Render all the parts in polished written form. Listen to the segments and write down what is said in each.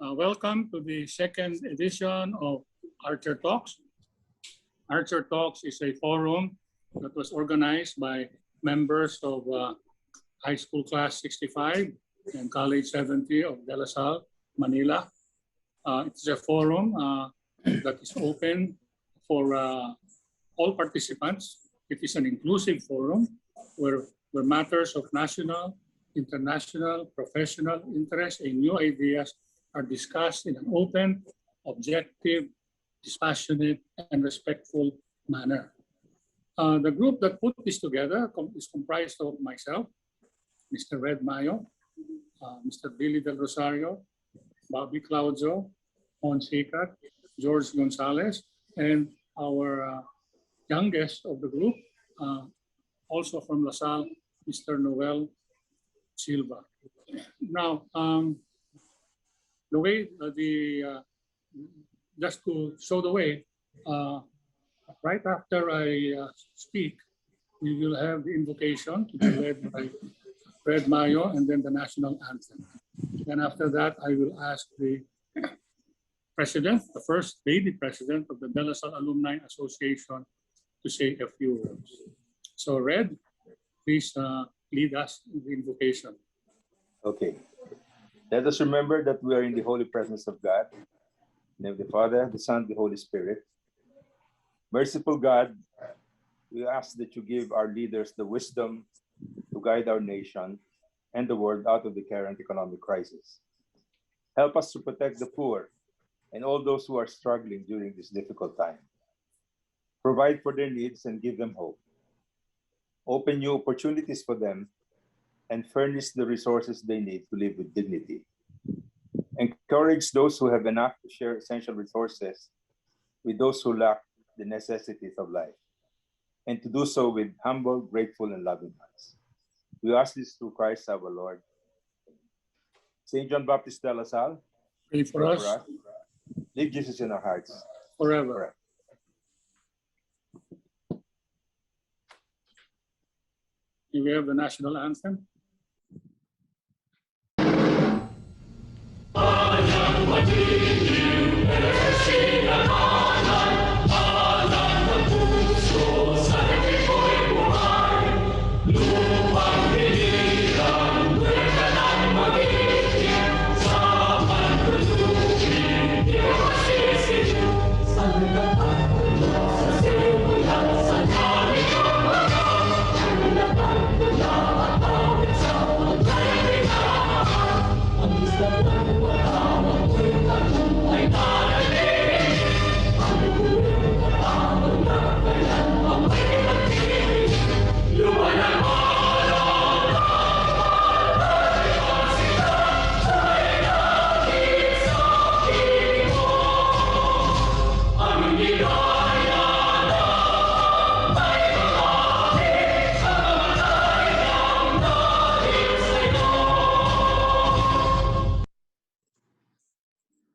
Welcome to the second edition of Archer Talks. Archer Talks is a forum that was organized by members of High School Class 65 and College 70 of De La Salle, Manila. It's a forum that is open for all participants. It is an inclusive forum where matters of national, international, professional interest and new ideas are discussed in an open, objective, dispassionate, and respectful manner. The group that put this together is comprised of myself, Mr. Red Mayo, Mr. Billy Del Rosario, Bobby Claudio, Hans Hikat, George Gonzalez, and our youngest of the group, also from La Salle, Mr. Noel Silva. Now, the way just to show the way, right after I speak, we will have the invocation to be led by Fred Mayo and then the national anthem. And after that, I will ask the president, the first lady president of the De La Salle Alumni Association, to say a few words. So Red, please lead us in the invocation. Okay. Let us remember that we are in the holy presence of God, in the name of the Father, the Son, the Holy Spirit. Merciful God, we ask that you give our leaders the wisdom to guide our nation and the world out of the current economic crisis. Help us to protect the poor and all those who are struggling during this difficult time. Provide for their needs and give them hope. Open new opportunities for them and furnish the resources they need to live with dignity. Encourage those who have enough to share essential resources with those who lack the necessities of life, and to do so with humble, grateful, and loving hearts. We ask this through Christ our Lord. St. John Baptist de La Salle, Pray for us. Leave Jesus in our hearts Forever. Do we have the national anthem?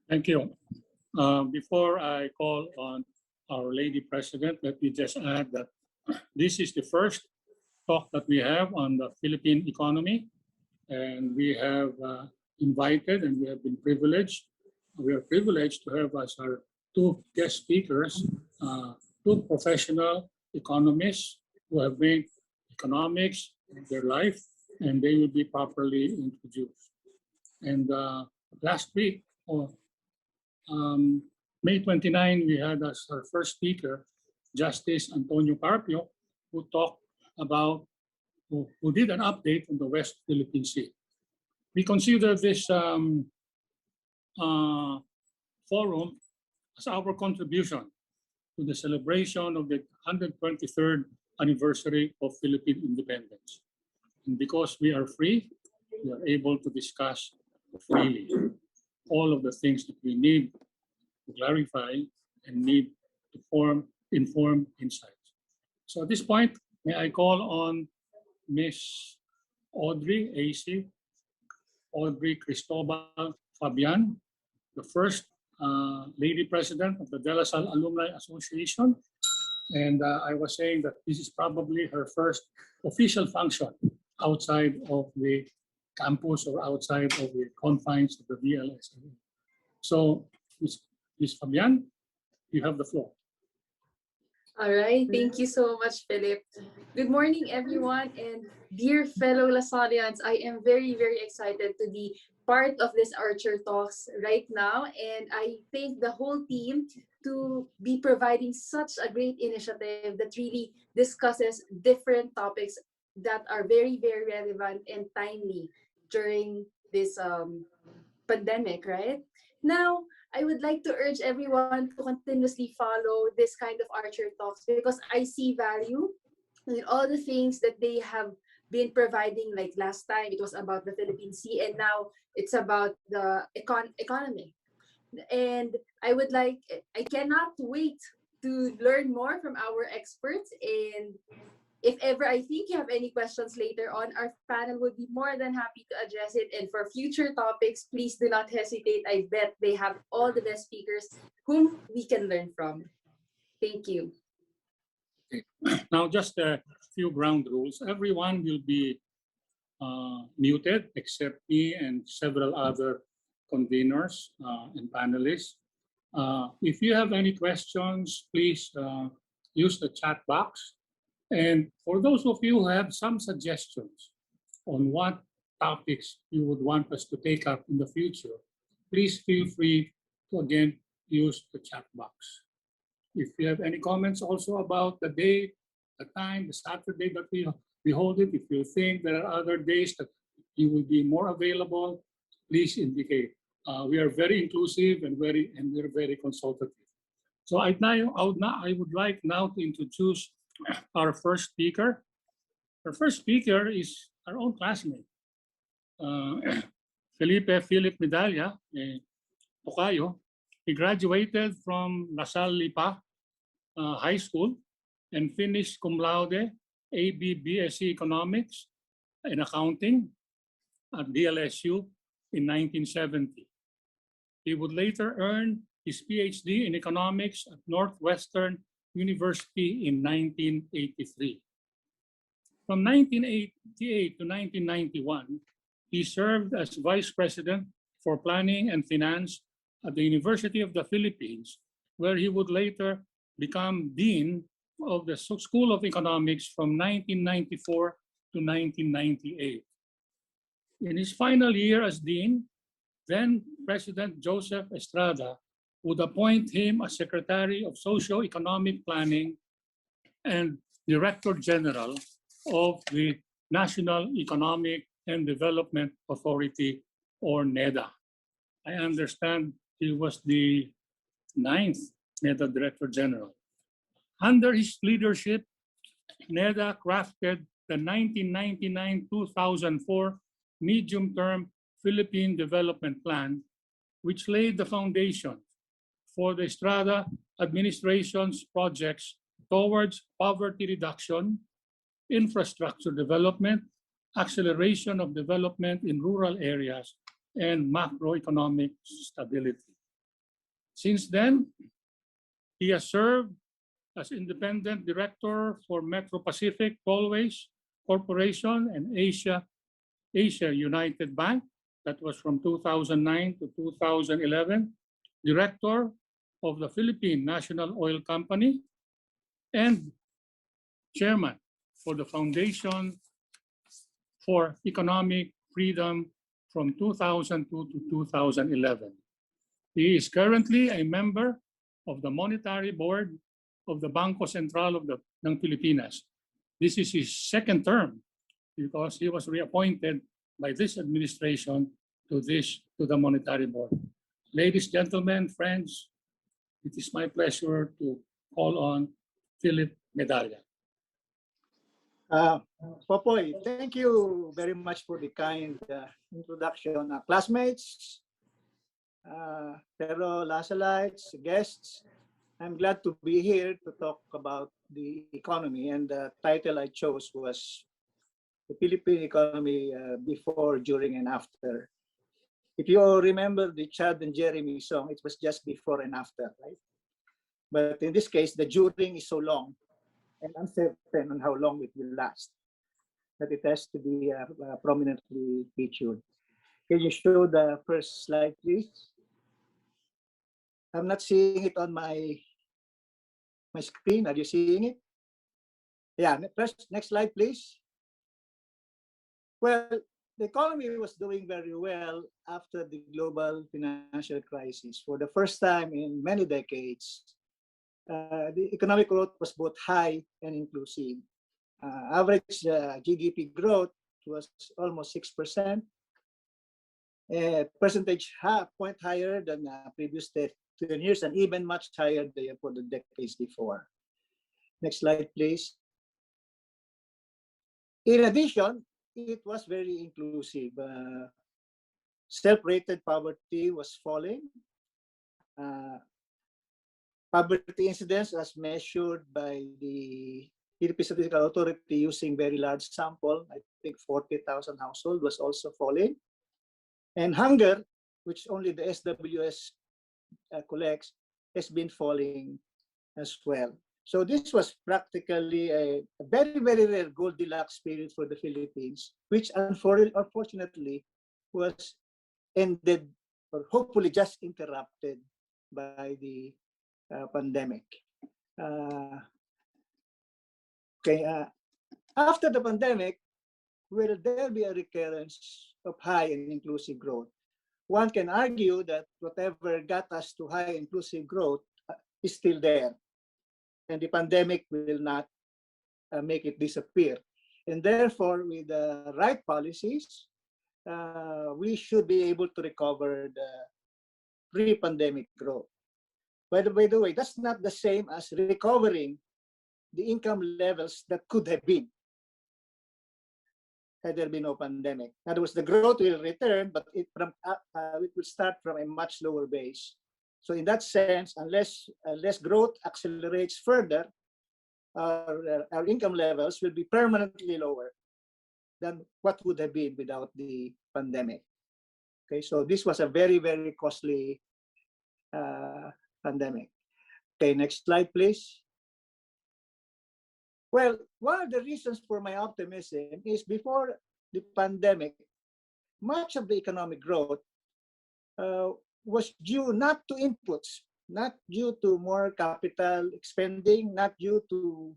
Thank you. Before I call on our Lady President, let me just add that this is the first talk that we have on the Philippine economy, and we have invited and we have been privileged. We are privileged to have as our two guest speakers, two professional economists who have made economics their life, and they will be properly introduced. And last week, May 29, we had as our first speaker, Justice Antonio Carpio, who talked about, who did an update on the West Philippine Sea. We consider this forum as our contribution to the celebration of the 123rd anniversary of Philippine independence. And because we are free, we are able to discuss freely all of the things that we need to clarify and need to form informed insights. So at this point, may I call on Ms. Audrey AC, Audrey Cristobal Fabian, the first Lady President of the De La Salle Alumni Association. And I was saying that this is probably her first official function outside of the campus or outside of the confines of the VLSA. So, Ms. Fabian, you have the floor. All right. Thank you so much, Philip. Good morning, everyone. And dear fellow Lasalians, I am very, very excited to be part of this Archer Talks right now. And I thank the whole team to be providing such a great initiative that really discusses different topics that are very, very relevant and timely during this pandemic, right? Now, I would like to urge everyone to continuously follow this kind of Archer Talks because I see value in all the things that they have been providing. Like last time, it was about the Philippine Sea, and now it's about the economy. And I cannot wait to learn more from our experts. And if ever I think you have any questions later on, our panel would be more than happy to address it. And for future topics, please do not hesitate. I bet they have all the best speakers whom we can learn from. Thank you. Now, just a few ground rules. Everyone will be muted except me and several other conveners and panelists. If you have any questions, please use the chat box. And for those of you who have some suggestions on what topics you would want us to take up in the future, please feel free to again use the chat box. If you have any comments also about the day, the time, the Saturday that we hold it, if you think there are other days that you will be more available, please indicate. We are very inclusive and we're very consultative. So I would like now to introduce our first speaker. Our first speaker is our own classmate, Philip Medalla, Tocayo. He graduated from La Salle Lipa High School and finished cum laude AB BSc Economics and Accounting at DLSU in 1970. He would later earn his PhD in Economics at Northwestern University in 1983. From 1988 to 1991, he served as Vice President for Planning and Finance at the University of the Philippines, where he would later become Dean of the School of Economics from 1994 to 1998. In his final year as Dean, then President Joseph Estrada would appoint him as Secretary of Socio-Economic Planning and Director General of the National Economic and Development Authority, or NEDA. I understand he was the 9th NEDA Director General. Under his leadership, NEDA crafted the 1999-2004 medium-term Philippine Development Plan, which laid the foundation for the Estrada administration's projects towards poverty reduction, infrastructure development, acceleration of development in rural areas, and macroeconomic stability. Since then, he has served as independent director for Metro Pacific Tollways Corporation and Asia United Bank. That was from 2009 to 2011. Director of the Philippine National Oil Company and chairman for the Foundation for Economic Freedom from 2002 to 2011. He is currently a member of the Monetary Board of the Bangko Sentral ng Pilipinas. This is his second term because he was reappointed by this administration to the Monetary Board. Ladies, gentlemen, friends, it is my pleasure to call on Philip Medalla. Popoy, thank you very much for the kind introduction. Classmates, fellow Lasalites, guests, I'm glad to be here to talk about the economy, and the title I chose was the Philippine economy before, during, and after. If you remember the Chad and Jeremy song, it was just before and after, right? But in this case, the during is so long and uncertain on how long it will last that it has to be prominently featured. Can you show the first slide, please? I'm not seeing it on my screen. Are you seeing it? Yeah, next slide, please. Well, the economy was doing very well after the global financial crisis. For the first time in many decades, the economic growth was both high and inclusive. Average GDP growth was almost 6%, percentage point higher than previous 10 years, and even much higher than for the decades before. Next slide, please. In addition, it was very inclusive. Self-rated poverty was falling. Poverty incidence as measured by the Philippine Statistical Authority using very large sample, I think 40,000 households, was also falling. And hunger, which only the SWS collects, has been falling as well. So this was practically a very, very rare Goldilocks period for the Philippines, which unfortunately was ended or hopefully just interrupted by the pandemic. After the pandemic, will there be a recurrence of high and inclusive growth? One can argue that whatever got us to high inclusive growth is still there, and the pandemic will not make it disappear. And therefore, with the right policies, we should be able to recover the pre-pandemic growth. By the way, that's not the same as recovering the income levels that could have been had there been no pandemic. In other words, the growth will return, but it will start from a much lower base. So in that sense, unless growth accelerates further, our income levels will be permanently lower than what would have been without the pandemic. Okay, so this was a very, very costly pandemic. Okay, next slide, please. Well, one of the reasons for my optimism is before the pandemic, much of the economic growth was due not to inputs, not due to more capital expending, not due to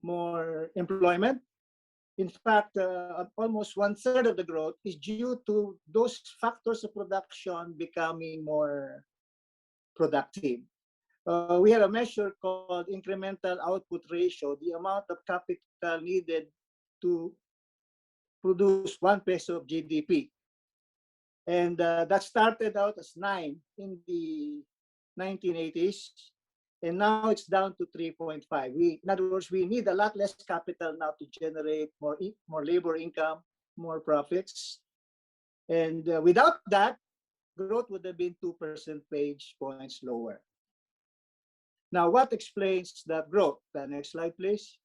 more employment. In fact, almost 1/3 of the growth is due to those factors of production becoming more productive. We have a measure called incremental output ratio, the amount of capital needed to produce 1 peso of GDP. And that started out as 9 in the 1980s, and now it's down to 3.5. In other words, we need a lot less capital now to generate more labor income, more profits. And without that, growth would have been 2 percentage points lower. Now, what explains that growth? The next slide, please.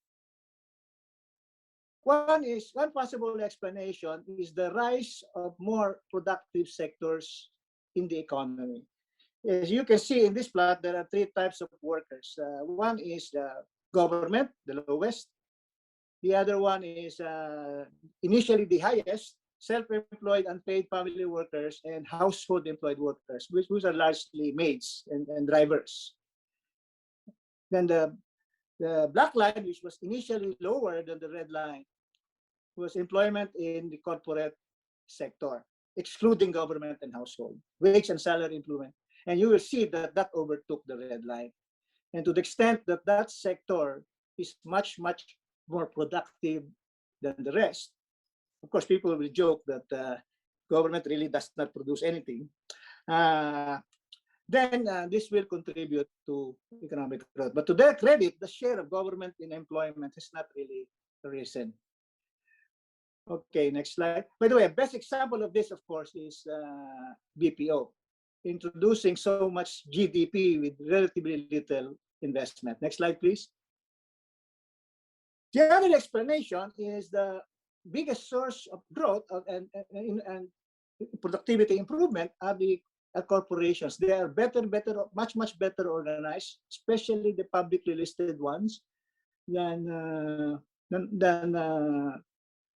One possible explanation is the rise of more productive sectors in the economy. As you can see in this plot, there are 3 types of workers. One is the government, the lowest. The other one is initially the highest, self-employed, unpaid family workers, and household employed workers, which are largely maids and drivers. Then the black line, which was initially lower than the red line, was employment in the corporate sector, excluding government and household, wage and salary employment. And you will see that that overtook the red line. And to the extent that that sector is much, much more productive than the rest, of course, people will joke that government really does not produce anything. Then this will contribute to economic growth. But to their credit, the share of government in employment has not really risen. Okay, next slide. By the way, a best example of this, of course, is BPO, introducing so much GDP with relatively little investment. Next slide, please. The other explanation is the biggest source of growth and productivity improvement are the corporations. They are much better organized, especially the publicly listed ones,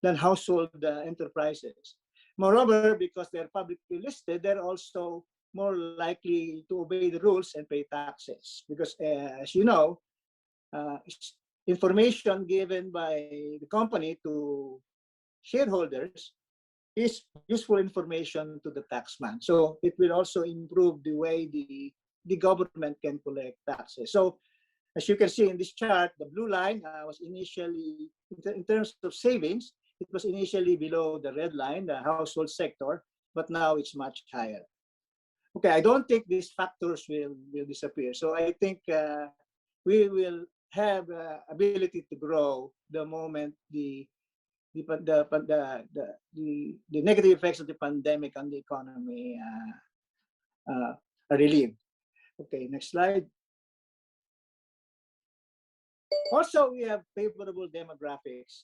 than household enterprises. Moreover, because they're publicly listed, they're also more likely to obey the rules and pay taxes. Because as you know, information given by the company to shareholders is useful information to the taxman. So it will also improve the way the government can collect taxes. So as you can see in this chart, the blue line was initially, in terms of savings, it was initially below the red line, the household sector, but now it's much higher. Okay, I don't think these factors will disappear. So I think we will have ability to grow the moment the negative effects of the pandemic on the economy are relieved. Okay, next slide. Also, we have favorable demographics.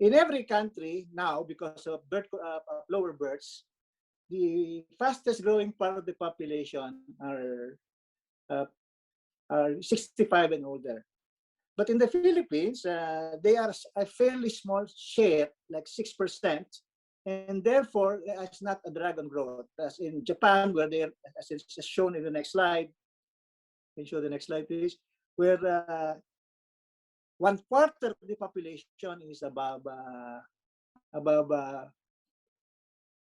In every country now, because of lower births, the fastest growing part of the population are 65 and older. But in the Philippines, they are a fairly small share, like 6%, and therefore it's not a drag on growth. As in Japan, where they're, as it's shown in the next slide, can you show the next slide, please? Where 1/4 of the population is above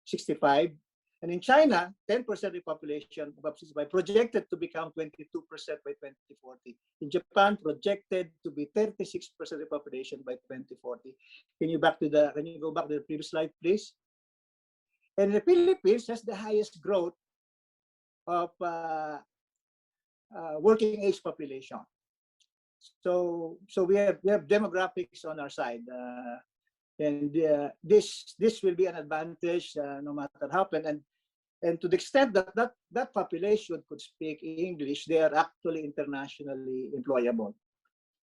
65. And in China, 10% of the population above 65 projected to become 22% by 2040. In Japan, projected to be 36% of the population by 2040. Can you go back to the previous slide, please? And the Philippines has the highest growth of working age population. So we have demographics on our side. And this will be an advantage no matter how. And to the extent that population could speak English, they are actually internationally employable.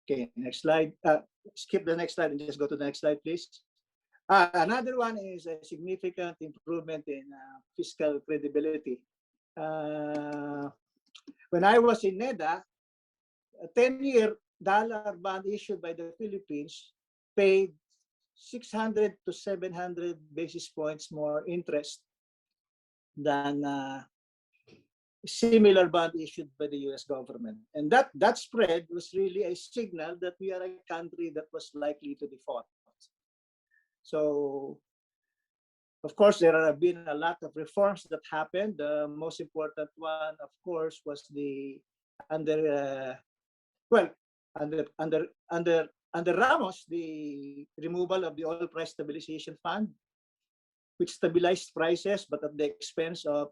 Okay, next slide. Skip the next slide and just go to the next slide, please. Another one is a significant improvement in fiscal credibility. When I was in NEDA, a 10-year dollar bond issued by the Philippines paid 600 to 700 basis points more interest than similar bond issued by the US government. And that spread was really a signal that we are a country that was likely to default. So, of course, there have been a lot of reforms that happened. The most important one, of course, was the under Ramos, the removal of the oil price stabilization fund, which stabilized prices, but at the expense of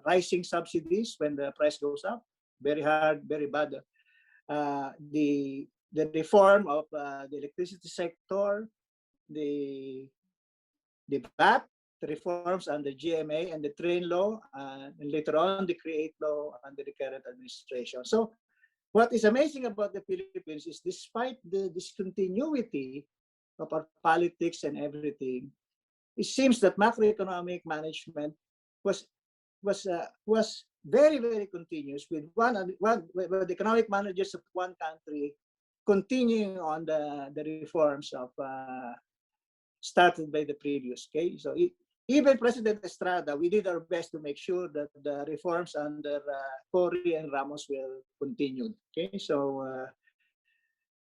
rising subsidies when the price goes up. Very hard, very bad. The reform of the electricity sector, the VAT, the reforms under GMA and the train law, and later on the create law under the current administration. So what is amazing about the Philippines is despite the discontinuity of our politics and everything, it seems that macroeconomic management was very, very continuous with the economic managers of one country continuing on the reforms of started by the previous. Okay, so even President Estrada, we did our best to make sure that the reforms under Cory and Ramos will continue. Okay, so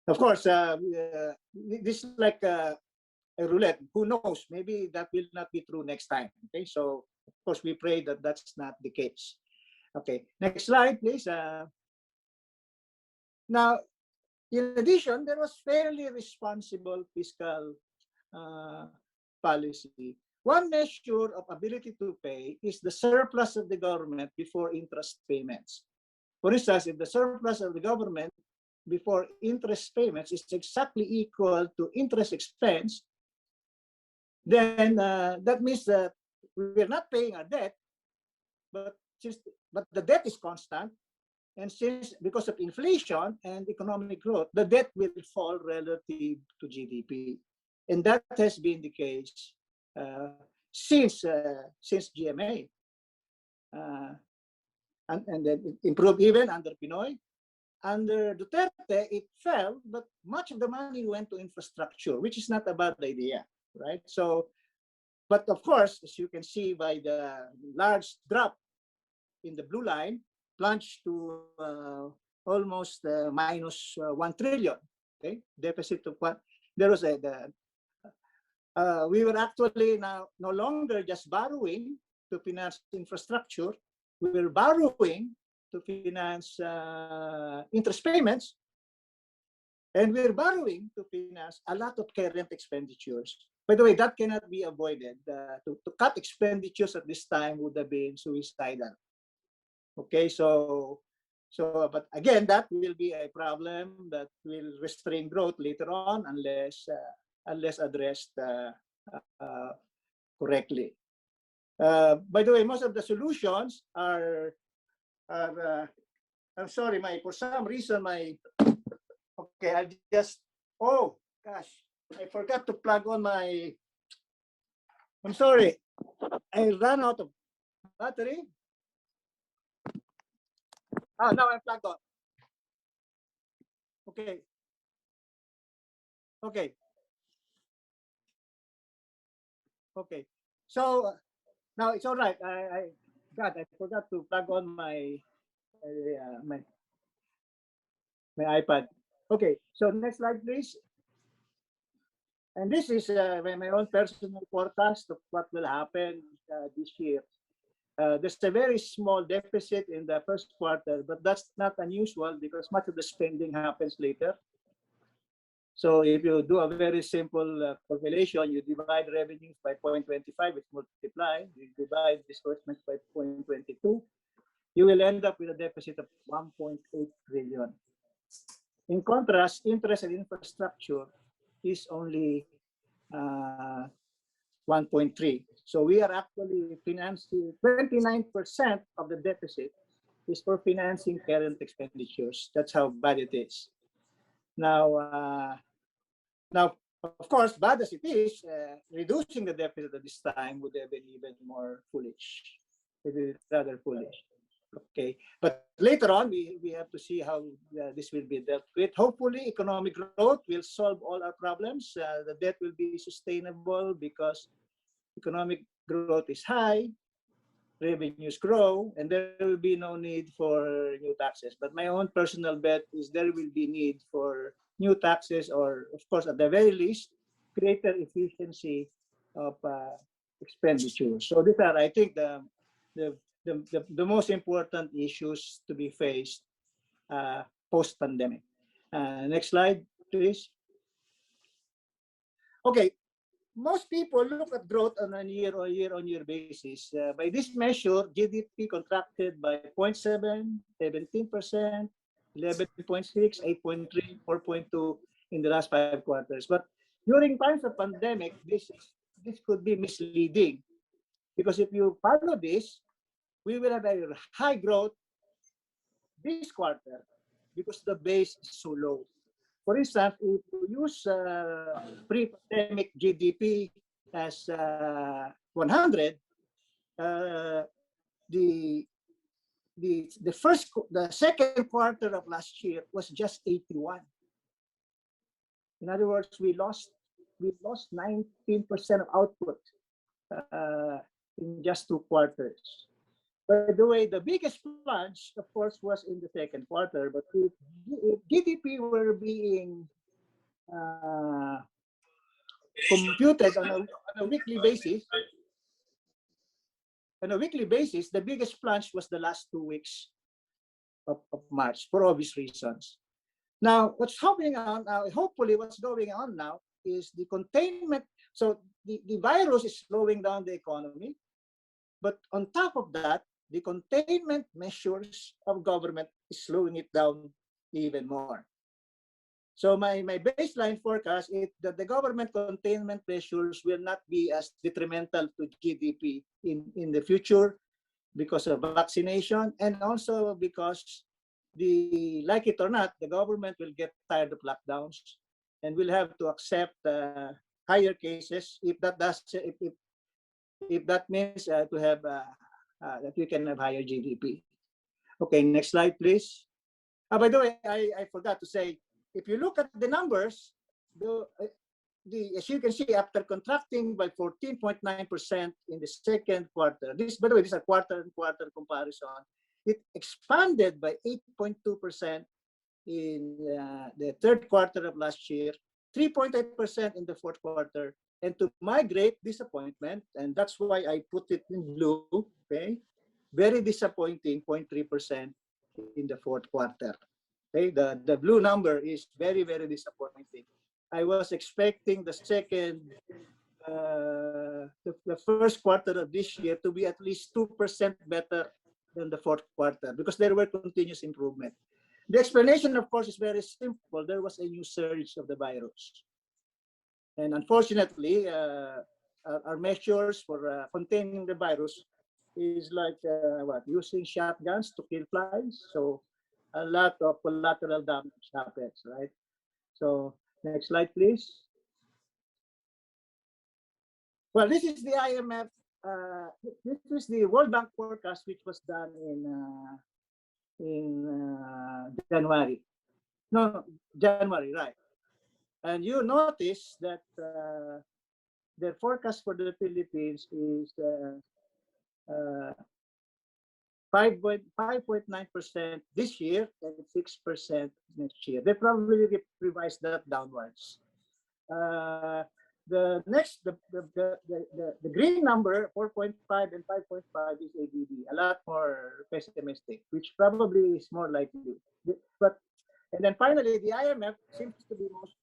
of course, this is like a roulette. Who knows? Maybe that will not be true next time. Okay, so of course we pray that that's not the case. Okay, next slide, please. Now, in addition, there was fairly responsible fiscal policy. One measure of ability to pay is the surplus of the government before interest payments. For instance, if the surplus of the government before interest payments is exactly equal to interest expense, then that means that we're not paying our debt, but the debt is constant, and since because of inflation and economic growth, the debt will fall relative to GDP, and that has been the case since GMA, and then it improved even under Pinoy. Under Duterte, it fell, but much of the money went to infrastructure, which is not a bad idea, right? So, but of course, as you can see by the large drop in the blue line plunged to almost minus 1 trillion. Okay, deficit of what? There was we were actually now no longer just borrowing to finance infrastructure. We were borrowing to finance interest payments, and we're borrowing to finance a lot of current expenditures. By the way, that cannot be avoided. To cut expenditures at this time would have been suicidal. Okay, but again, that will be a problem that will restrain growth later on unless addressed correctly. By the way, most of the solutions are I'm sorry, for some reason okay, I just, oh gosh, I forgot to plug on I'm sorry, I ran out of battery. Now I'm plugged on. Okay. So now it's all right. I forgot to plug on my iPad. Okay, so next slide, please. And this is my own personal forecast of what will happen this year. There's a very small deficit in the first quarter, but that's not unusual because much of the spending happens later. So if you do a very simple calculation, you divide revenues by 0.25, which multiply, you divide disbursements by 0.22, you will end up with a deficit of 1.8 trillion. In contrast, interest and infrastructure is only 1.3. So we are actually financing 29% of the deficit is for financing current expenditures. That's how bad it is. Now, of course, bad as it is, reducing the deficit at this time would have been even more foolish. It is rather foolish. Okay, but later on, we have to see how this will be dealt with. Hopefully, economic growth will solve all our problems. The debt will be sustainable because economic growth is high, revenues grow, and there will be no need for new taxes. But my own personal bet is there will be need for new taxes, or of course, at the very least, greater efficiency of expenditure. So these are, I think, the most important issues to be faced post-pandemic. Next slide, please. Okay, most people look at growth on a year-on-year basis. By this measure, GDP contracted by 0.7, 17%, 11.6, 8.3, 4.2 in the last 5 quarters. But during times of pandemic, this could be misleading because if you follow this, we will have a high growth this quarter because the base is so low. For instance, if you use pre-pandemic GDP as 100, the second quarter of last year was just 81. In other words, we lost 19% of output in just 2 quarters. By the way, the biggest plunge, of course, was in the second quarter. But if GDP were being computed on a weekly basis, the biggest plunge was the last 2 weeks of March for obvious reasons. Now, what's happening on now? Hopefully, what's going on now is the containment. So the virus is slowing down the economy, but on top of that, the containment measures of government is slowing it down even more. So my baseline forecast is that the government containment measures will not be as detrimental to GDP in the future because of vaccination, and also because like it or not, the government will get tired of lockdowns and will have to accept higher cases if that means to have that we can have higher GDP. Okay, next slide, please. By the way, I forgot to say, if you look at the numbers, as you can see, after contracting by 14.9% in the second quarter, this, by the way, this is a quarter-on-quarter comparison, it expanded by 8.2% in the third quarter of last year, 3.8% in the fourth quarter, and to my great disappointment, and that's why I put it in blue, okay, very disappointing, 0.3% in the fourth quarter. Okay, the blue number is very, very disappointing. I was expecting the second, the first quarter of this year to be at least 2% better than the fourth quarter because there were continuous improvement. The explanation, of course, is very simple. There was a new surge of the virus. And unfortunately, our measures for containing the virus is like using shotguns to kill flies. So a lot of collateral damage happens, right? So next slide, please. Well, this is the IMF. This is the World Bank forecast, which was done in January. No, January, right? And you notice that the forecast for the Philippines is 5.9% this year and 6% next year. They probably revised that downwards. The next, the green number, 4.5 and 5.5 is ADB, a lot more pessimistic, which probably is more likely. But and then finally, the IMF seems to be most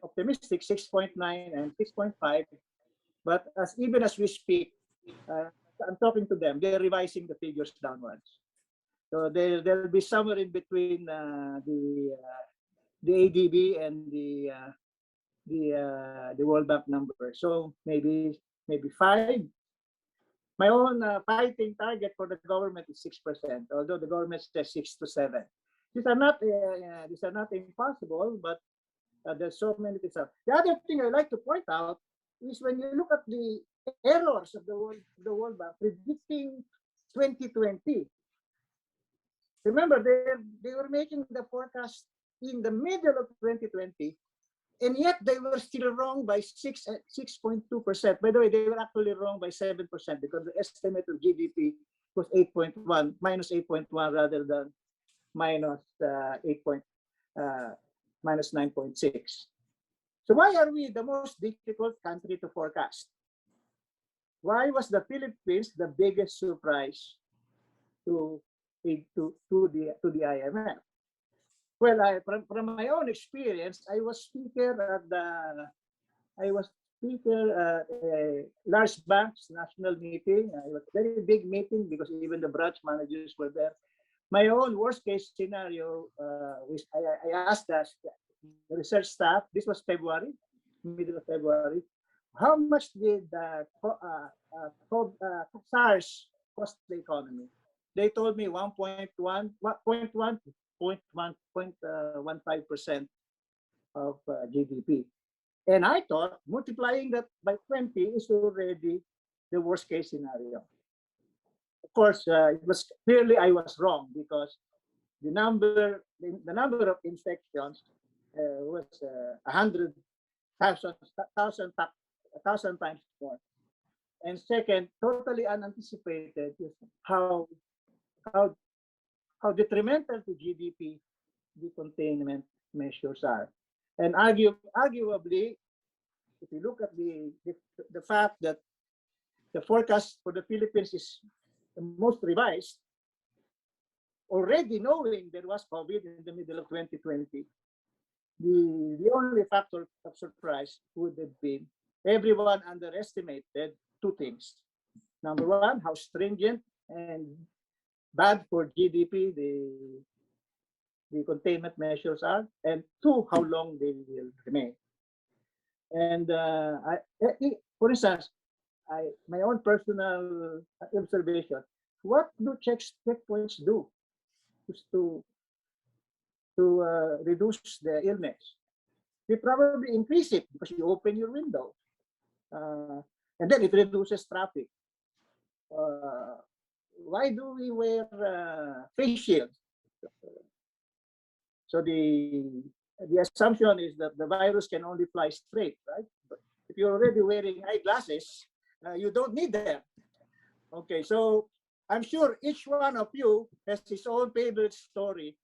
optimistic, 6.9 and 6.5. But even as we speak, I'm talking to them, they're revising the figures downwards. So there'll be somewhere in between the ADB and the World Bank number. So maybe 5. My own fighting target for the government is 6%, although the government says 6 to 7. These are not impossible, but there's so many things. The other thing I like to point out is when you look at the errors of the World Bank predicting 2020. Remember, they were making the forecast in the middle of 2020, and yet they were still wrong by 6.2%. By the way, they were actually wrong by 7% because the estimate of GDP was 8.1, minus 8.1 rather than minus 9.6. So why are we the most difficult country to forecast? Why was the Philippines the biggest surprise to the IMF? Well, from my own experience, I was speaker at a large bank's national meeting. It was a very big meeting because even the branch managers were there. My own worst case scenario, which I asked us, the research staff, this was February, middle of February, how much did SARS cost the economy? They told me 1.15% of GDP. And I thought multiplying that by 20 is already the worst case scenario. Of course, it was clearly I was wrong because the number of infections was 1,000 times more. And second, totally unanticipated is how detrimental to GDP the containment measures are. And arguably, if you look at the fact that the forecast for the Philippines is the most revised, already knowing there was COVID in the middle of 2020, the only factor of surprise would have been everyone underestimated two things. Number one, how stringent and bad for GDP the containment measures are, and two, how long they will remain. And for instance, my own personal observation, what do checkpoints do to reduce the illness? They probably increase it because you open your window, and then it reduces traffic. Why do we wear face shields? So the the assumption is that the virus can only fly straight, right? But if you're already wearing eyeglasses, you don't need them. Okay, so I'm sure each one of you has his own favorite story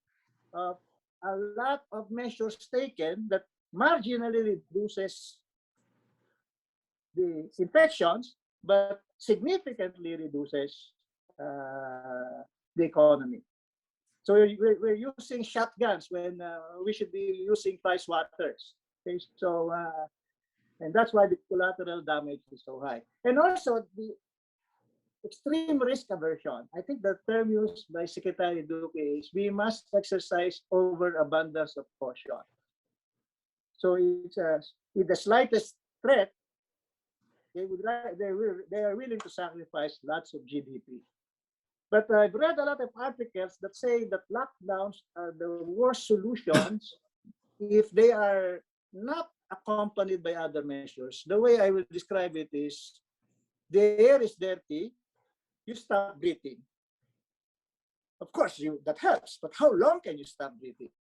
of a lot of measures taken that marginally reduces the infections, but significantly reduces the economy. So we're using shotguns when we should be using price waters. Okay, so and that's why the collateral damage is so high. And also the extreme risk aversion. I think the term used by Secretary Duque is we must exercise overabundance of caution. So it's with the slightest threat, they are willing to sacrifice lots of GDP. But I've read a lot of articles that say that lockdowns are the worst solutions if they are not accompanied by other measures. The way I will describe it is the air is dirty, you stop breathing. Of course, that helps, but how long can you stop breathing?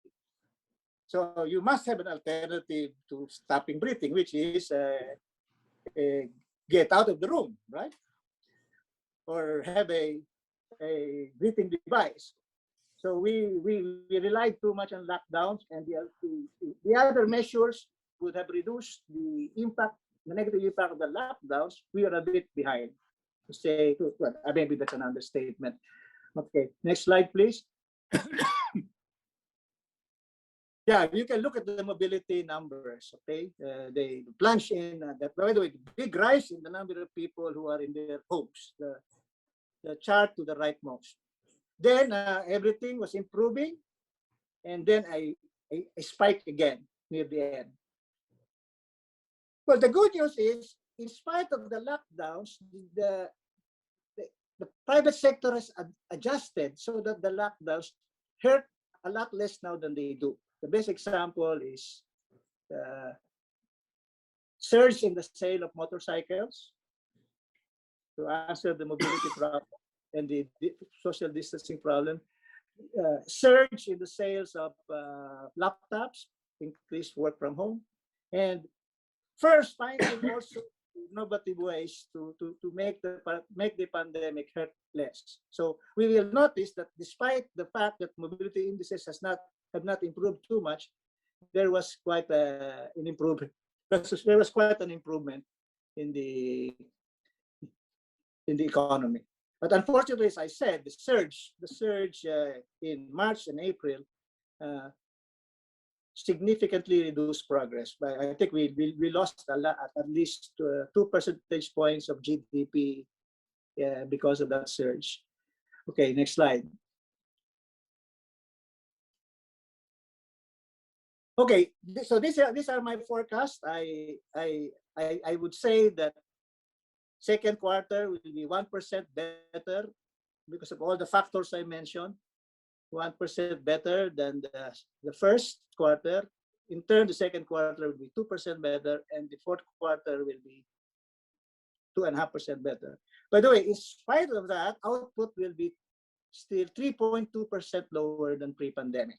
So you must have an alternative to stopping breathing, which is get out of the room, right? Or have a breathing device. So we relied too much on lockdowns, and the other measures would have reduced the impact, the negative impact of the lockdowns. We are a bit behind. To say, well, maybe that's an understatement. Okay, next slide, please. Yeah, you can look at the mobility numbers. Okay, they plunge in that. By the way, big rise in the number of people who are in their homes. The chart to the rightmost. Then everything was improving, and then a spike again near the end. Well, the good news is, in spite of the lockdowns, the private sector has adjusted so that the lockdowns hurt a lot less now than they do. The best example is the surge in the sale of motorcycles to answer the mobility problem and the social distancing problem. Surge in the sales of laptops, increased work from home, and first finding also innovative ways to make the pandemic hurt less. So we will notice that despite the fact that mobility indices have not improved too much, there was quite an improvement. There was quite an improvement in the economy. But unfortunately, as I said, the surge in March and April significantly reduced progress. But I think we lost a lot, at least 2 percentage points of GDP because of that surge. Okay, next slide. Okay, so these are my forecasts. I would say that second quarter will be 1% better because of all the factors I mentioned. 1% better than the first quarter. In turn, the second quarter will be 2% better, and the fourth quarter will be 2.5% better. By the way, in spite of that, output will be still 3.2% lower than pre-pandemic.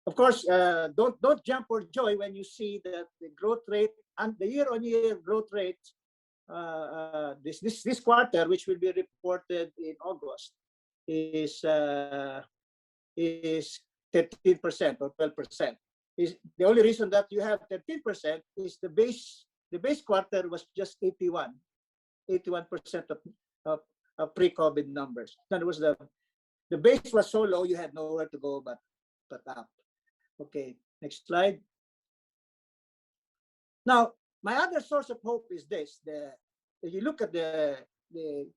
Of course, don't jump for joy when you see that the growth rate and the year-on-year growth rate this quarter, which will be reported in August, is 13% or 12%. Is the only reason that you have 13% is the base quarter was just 81% of pre-COVID numbers. In other words, the base was so low you had nowhere to go but up. Okay, next slide. Now, my other source of hope is this: if you look at the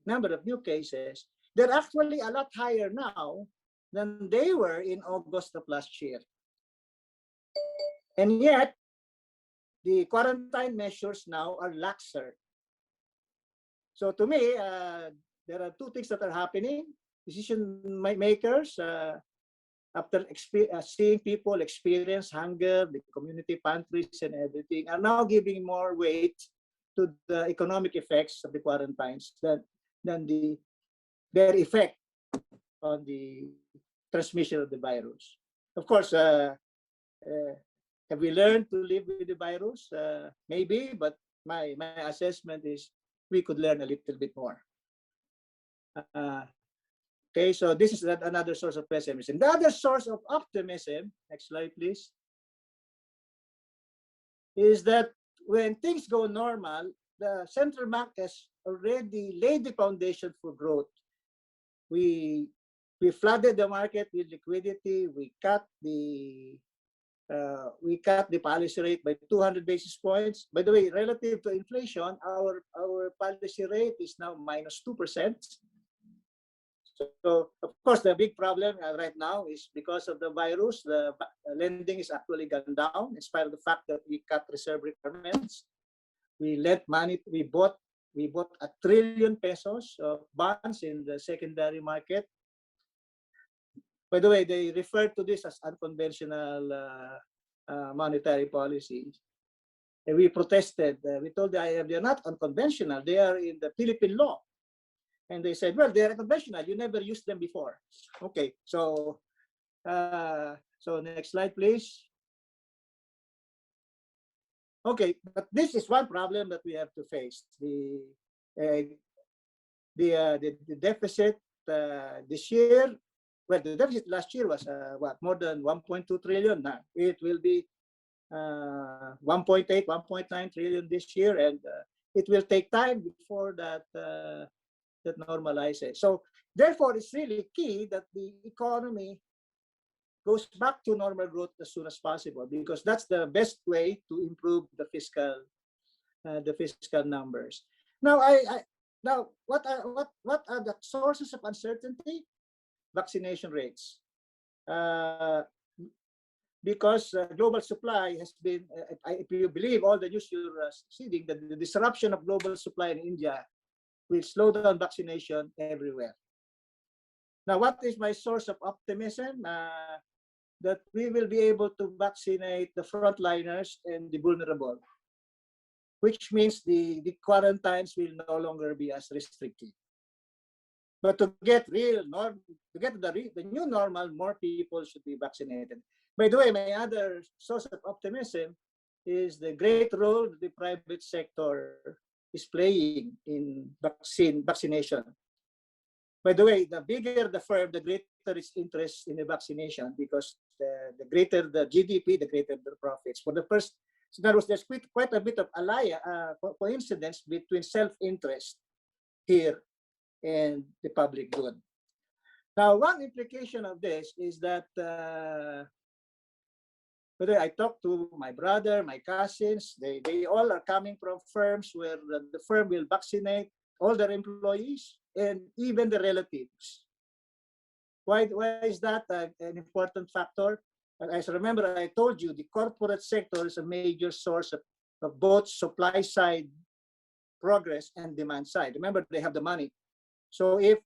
number of new cases, they're actually a lot higher now than they were in August of last year. And yet, the quarantine measures now are laxer. So to me, there are two things that are happening. Decision makers, after seeing people experience hunger, the community pantries and everything, are now giving more weight to the economic effects of the quarantines than their effect on the transmission of the virus. Of course, have we learned to live with the virus? Maybe, but my assessment is we could learn a little bit more. Okay, so this is another source of pessimism. The other source of optimism, next slide, please, is that when things go normal, the central bank has already laid the foundation for growth. We flooded the market with liquidity. We cut the policy rate by 200 basis points. By the way, relative to inflation, our policy rate is now -2%. So of course, the big problem right now is because of the virus, the lending is actually gone down in spite of the fact that we cut reserve requirements. We lent money, we bought 1 trillion pesos of bonds in the secondary market. By the way, they refer to this as unconventional monetary policy. And we protested. We told the IMF they're not unconventional. They are in the Philippine law. And they said, well, they're conventional. You never used them before. Okay, so next slide, please. Okay, but this is one problem that we have to face. The deficit this year, well, the deficit last year was more than 1.2 trillion. Now it will be 1.8, 1.9 trillion this year, and it will take time before that normalizes. So therefore, it's really key that the economy goes back to normal growth as soon as possible, because that's the best way to improve the fiscal numbers. Now, what are the sources of uncertainty? Vaccination rates, because global supply has been, if you believe all the news you're seeing, the disruption of global supply in India will slow down vaccination everywhere. Now, what is my source of optimism? That we will be able to vaccinate the frontliners and the vulnerable, which means the quarantines will no longer be as restrictive. But to get the new normal, more people should be vaccinated. By the way, my other source of optimism is the great role the private sector is playing in vaccination. By the way, the bigger the firm, the greater its interest in the vaccination, because the greater the GDP, the greater the profits. For the first, so there's quite a bit of coincidence between self-interest here and the public good. Now, one implication of this is that whether I talk to my brother, my cousins, they all are coming from firms where the firm will vaccinate all their employees and even the relatives. Why is that an important factor? As remember, I told you the corporate sector is a major source of both supply side progress and demand side. Remember, they have the money. So if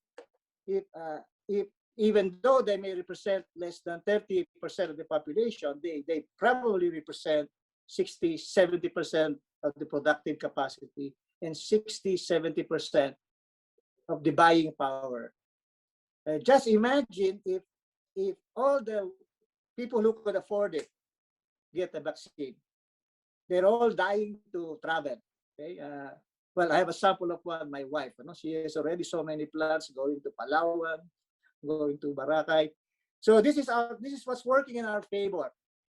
even though they may represent less than 30% of the population, they probably represent 60-70% of the productive capacity and 60-70% of the buying power. Just imagine if all the people who could afford it get a vaccine. They're all dying to travel. Okay? Well, I have a sample of one, my wife. She has already so many plans going to Palawan, going to Boracay. So this is what's working in our favor.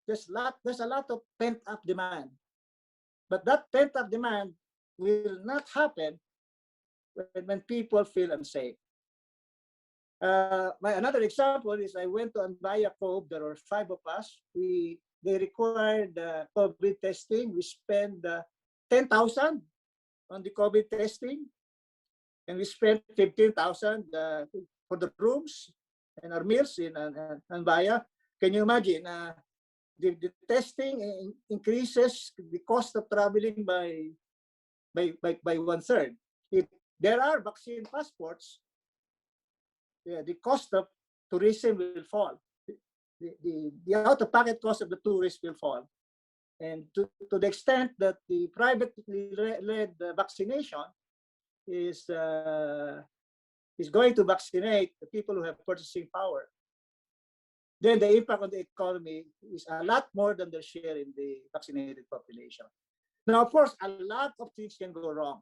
There's a lot of pent-up demand. But that pent-up demand will not happen when people feel unsafe. Another example is I went to Anbaya Cove. There were 5 of us. They required COVID testing. We spent 10,000 on the COVID testing, and we spent 15,000 for the rooms and our meals in Anbaya. Can you imagine? The testing increases the cost of traveling by 1/3. If there are vaccine passports, the cost of tourism will fall. The out-of-pocket cost of the tourist will fall. And to the extent that the privately led vaccination is going to vaccinate the people who have purchasing power. then the impact on the economy is a lot more than their share in the vaccinated population. Now, of course, a lot of things can go wrong.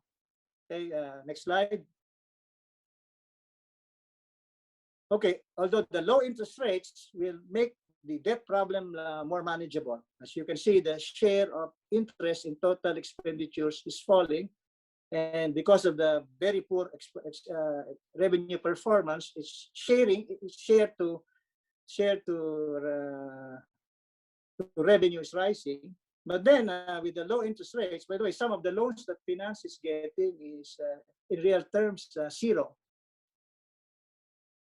Okay, next slide. Okay, although the low interest rates will make the debt problem more manageable. As you can see, the share of interest in total expenditures is falling. And because of the very poor revenue performance, it's shared to revenue is rising. But then with the low interest rates, by the way, some of the loans that finance is getting is in real terms zero.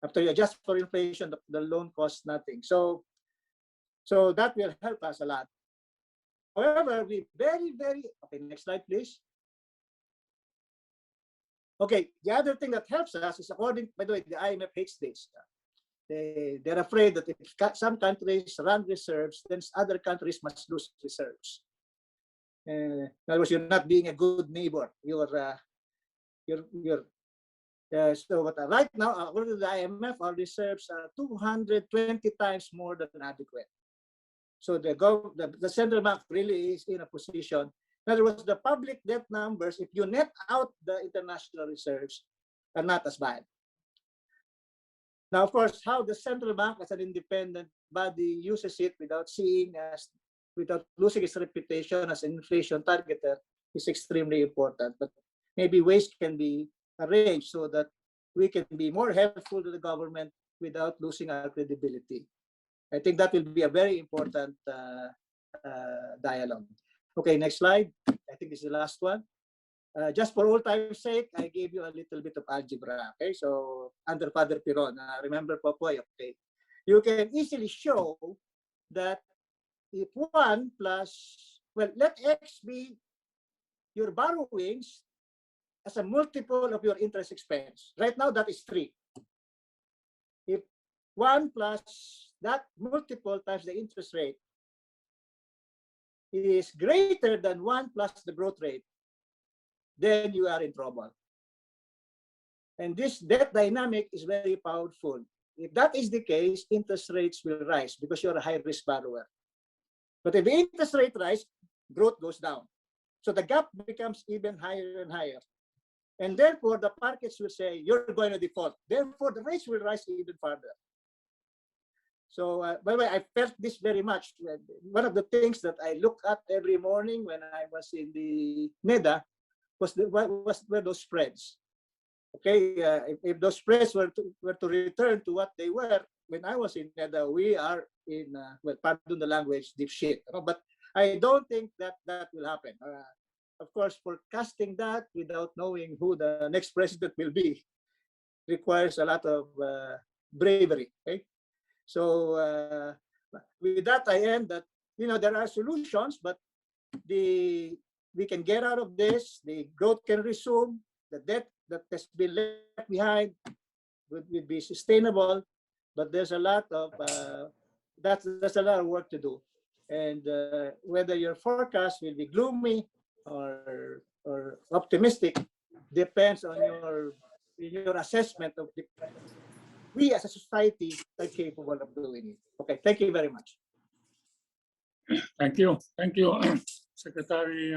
After you adjust for inflation, the loan costs nothing. So that will help us a lot. However, we okay, next slide, please. Okay, the other thing that helps us is, according, by the way, the IMF hates this. They're afraid that if some countries run reserves, then other countries must lose reserves. In other words, you're not being a good neighbor. So right now, according to the IMF, our reserves are 220 times more than adequate. So the central bank really is in a position. In other words, the public debt numbers, if you net out the international reserves, are not as bad. Now, of course, how the central bank as an independent body uses it without losing its reputation as an inflation targeter is extremely important. But maybe ways can be arranged so that we can be more helpful to the government without losing our credibility. I think that will be a very important dialogue. Okay, next slide. I think this is the last one. Just for old time's sake, I gave you a little bit of algebra. Okay, so under Father Piron, remember Popoy, okay? You can easily show that if 1 plus, well, let X be your borrowings as a multiple of your interest expense. Right now, that is 3. If 1 plus that multiple times the interest rate is greater than 1 plus the growth rate, then you are in trouble. And this debt dynamic is very powerful. If that is the case, interest rates will rise because you're a high-risk borrower. But if the interest rate rise, growth goes down. So the gap becomes even higher and higher. And therefore, the markets will say, you're going to default. Therefore, the rates will rise even further. So, by the way, I felt this very much. One of the things that I look at every morning when I was in the NEDA were those spreads. Okay, if those spreads were to return to what they were when I was in NEDA, we are in, well, pardon the language, deep shit. But I don't think that will happen. Of course, forecasting that without knowing who the next president will be requires a lot of bravery. Okay? So with that, I end that, there are solutions, but we can get out of this. The growth can resume. The debt that has been left behind will be sustainable, but there's a lot of that's a lot of work to do. And whether your forecast will be gloomy or optimistic depends on your assessment of we as a society are capable of doing it. Okay, thank you very much. Thank you, Secretary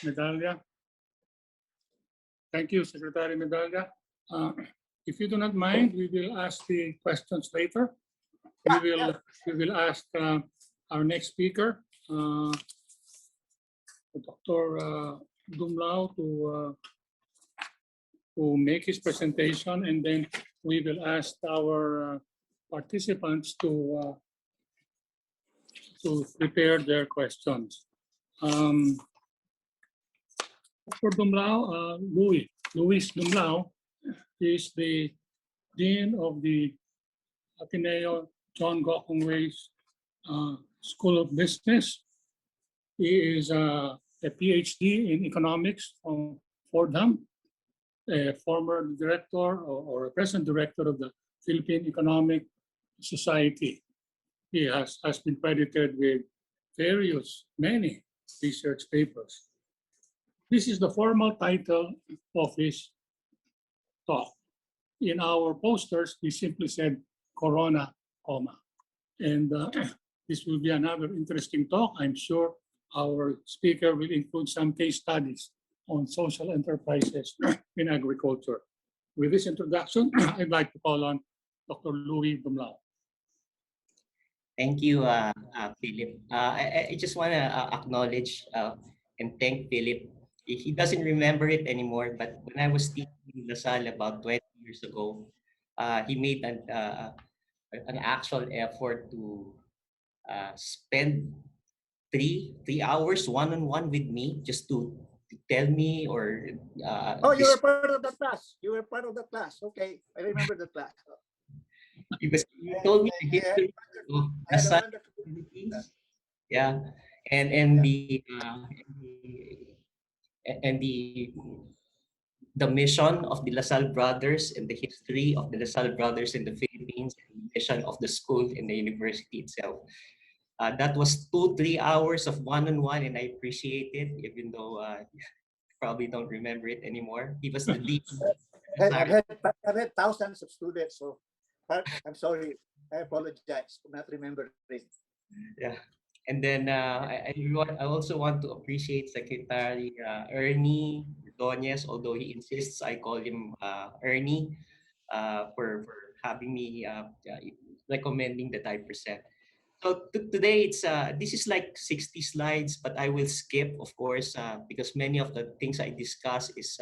Medalla. Thank you, Secretary Medalla. If you do not mind, we will ask the questions later. We will ask our next speaker, Dr. Dumlao, to make his presentation, and then we will ask our participants to prepare their questions. Dr. Dumlao, Luis Dumlao is the Dean of the Ateneo John Gokongwei's School of Business. He is a PhD in economics from Fordham, a former director or a present director of the Philippine Economic Society. He has been credited with many research papers. This is the formal title of his talk. In our posters, we simply said Corona, And this will be another interesting talk. I'm sure our speaker will include some case studies on social enterprises in agriculture. With this introduction, I'd like to call on Dr. Louis Dumlao. Thank you, Philip. I just want to acknowledge and thank Philip. He doesn't remember it anymore, but when I was teaching in Lasal about 20 years ago, he made an actual effort to spend three hours one-on-one with me just to tell me or Oh, you were part of the class. You were part of the class. Okay, I remember the class. because he told me the history of I had a Lasal wonderful Philippines. Yeah, and the mission of the LaSalle brothers and the history of the LaSalle brothers in the Philippines and the mission of the school and the university itself. That was 2-3 hours of one-on-one, and I appreciate it, even though probably don't remember it anymore. He was the dean. I've had thousands of students, so I'm sorry. I apologize for not remembering. Yeah. And then I also want to appreciate Secretary Ernie Ordonez, although he insists I call him Ernie, for having me recommending that I present. So today this is like 60 slides, but I will skip, of course, because many of the things I discuss is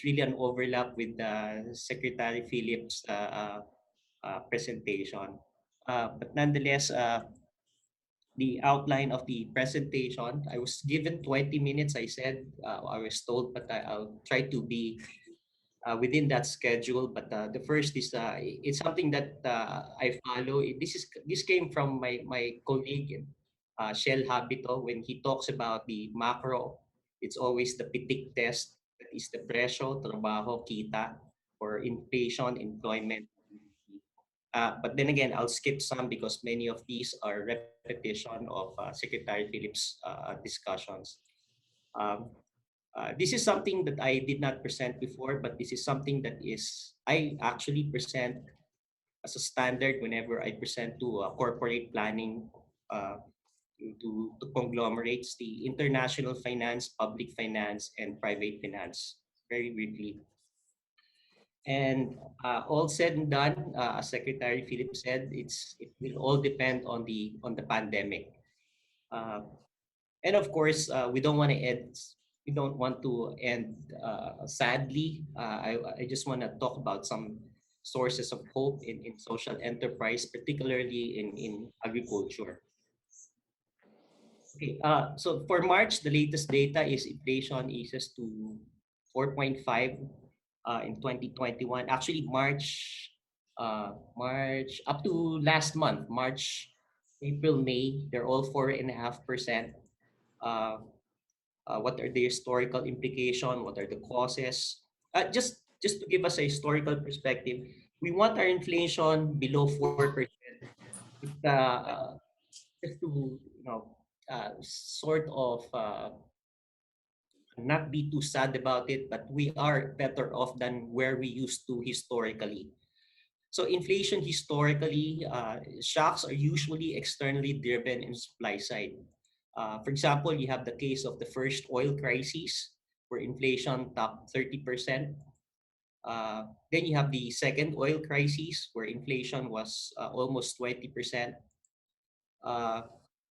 really an overlap with Secretary Philip's presentation. But nonetheless, the outline of the presentation. I was given 20 minutes, I said, I was told, but I'll try to be within that schedule. But the first is, it's something that I follow. This came from my colleague, Shell Habito, when he talks about the macro, it's always the pitik test, that is the presyo, trabaho, kita, or inflation, employment. But then again, I'll skip some because many of these are repetition of Secretary Phillips' discussions. Um, this is something that I did not present before, but this is something that I actually present as a standard whenever I present to corporate planning, to conglomerates, the international finance, public finance, and private finance, very briefly. And all said and done, as Secretary Phillips said, it will all depend on the pandemic. Uh, and of course, we don't want to end. We don't want to end sadly. I just want to talk about some sources of hope in social enterprise, particularly in agriculture. Okay, so for March, the latest data is inflation eases to 4.5 in 2021. Actually, March up to last month, March, April, May, they're all 4.5%. What are the historical implication? What are the causes? Just to give us a historical perspective, we want our inflation below 4%. Just to sort of not be too sad about it, but we are better off than where we used to historically. So inflation historically, shocks are usually externally driven in supply side. For example, you have the case of the first oil crisis where inflation topped 30%. Then you have the second oil crisis where inflation was almost 20%.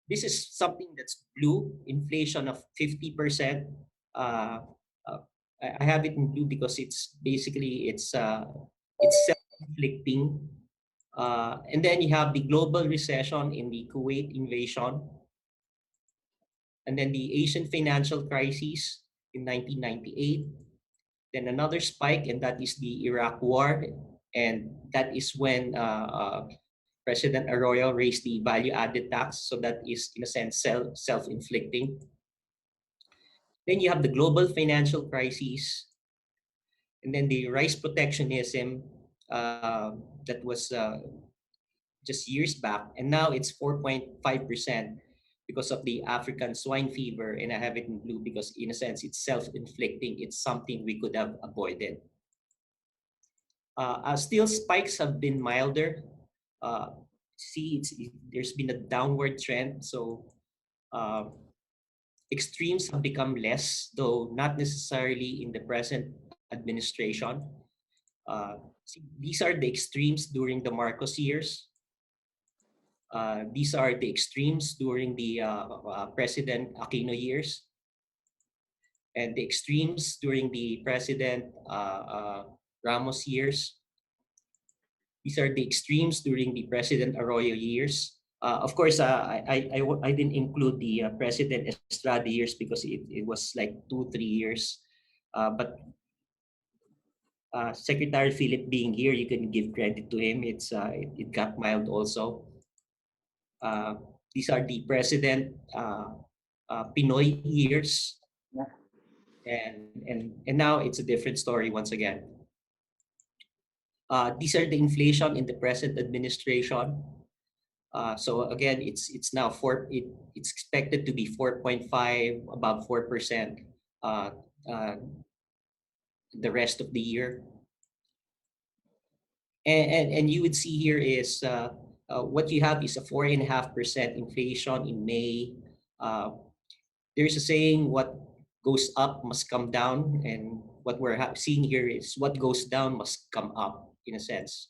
This is something that's blue, inflation of 50%. Uh, uh, I have it in blue because it's basically it's self-inflicting. And then you have the global recession in the Kuwait invasion, and then the Asian financial crisis in 1998. Then another spike, and that is the Iraq War, and that is when President Arroyo raised the value-added tax, so that is in a sense self-inflicting. Then you have the global financial crisis, and then the rice protectionism that was just years back, and now it's 4.5% because of the African swine fever, and I have it in blue because in a sense it's self-inflicting. It's something we could have avoided. Still, spikes have been milder. see there's been a downward trend. So uh, extremes have become less, though not necessarily in the present administration. See, these are the extremes during the Marcos years. These are the extremes during the President Aquino years, and the extremes during the President Ramos years. These are the extremes during the President Arroyo years. Of course, I didn't include the President Estrada years because it was like 2-3 years. But Secretary Philip being here, you can give credit to him. It got mild also. Uh, these are the President Pinoy years, and now it's a different story once again. These are the inflation in the present administration. So again, it's now it's expected to be 4.5, above 4% the rest of the year. And you would see here is what you have is a 4.5% inflation in May. There's a saying, what goes up must come down, and what we're seeing here is what goes down must come up, in a sense.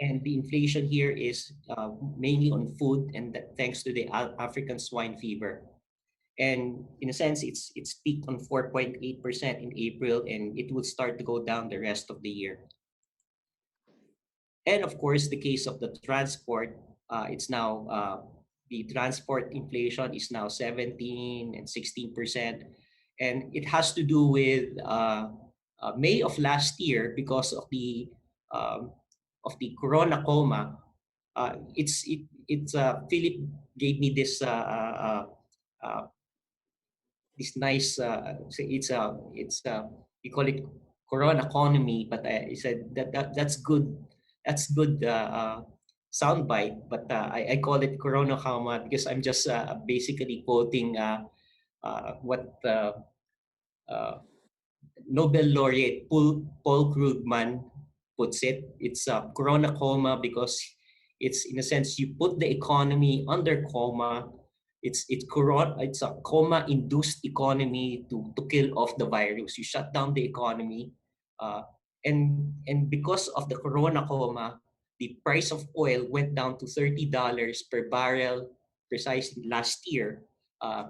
And the inflation here is mainly on food, and that thanks to the African swine fever. And in a sense, it's peaked on 4.8% in April, and it will start to go down the rest of the year. And of course, the case of the transport, it's now the transport inflation is now 17 and 16%, and it has to do with May of last year because of the Corona coma. Philip gave me this this nice we call it CORONACONOMY, but I said that's good. That's good soundbite, but I call it Corona coma because I'm just basically quoting what Nobel laureate Paul Krugman puts it. It's a Corona coma because it's, in a sense, you put the economy under coma. It's a coma-induced economy to kill off the virus. You shut down the economy, and because of the Corona coma, the price of oil went down to $30 per barrel precisely last year,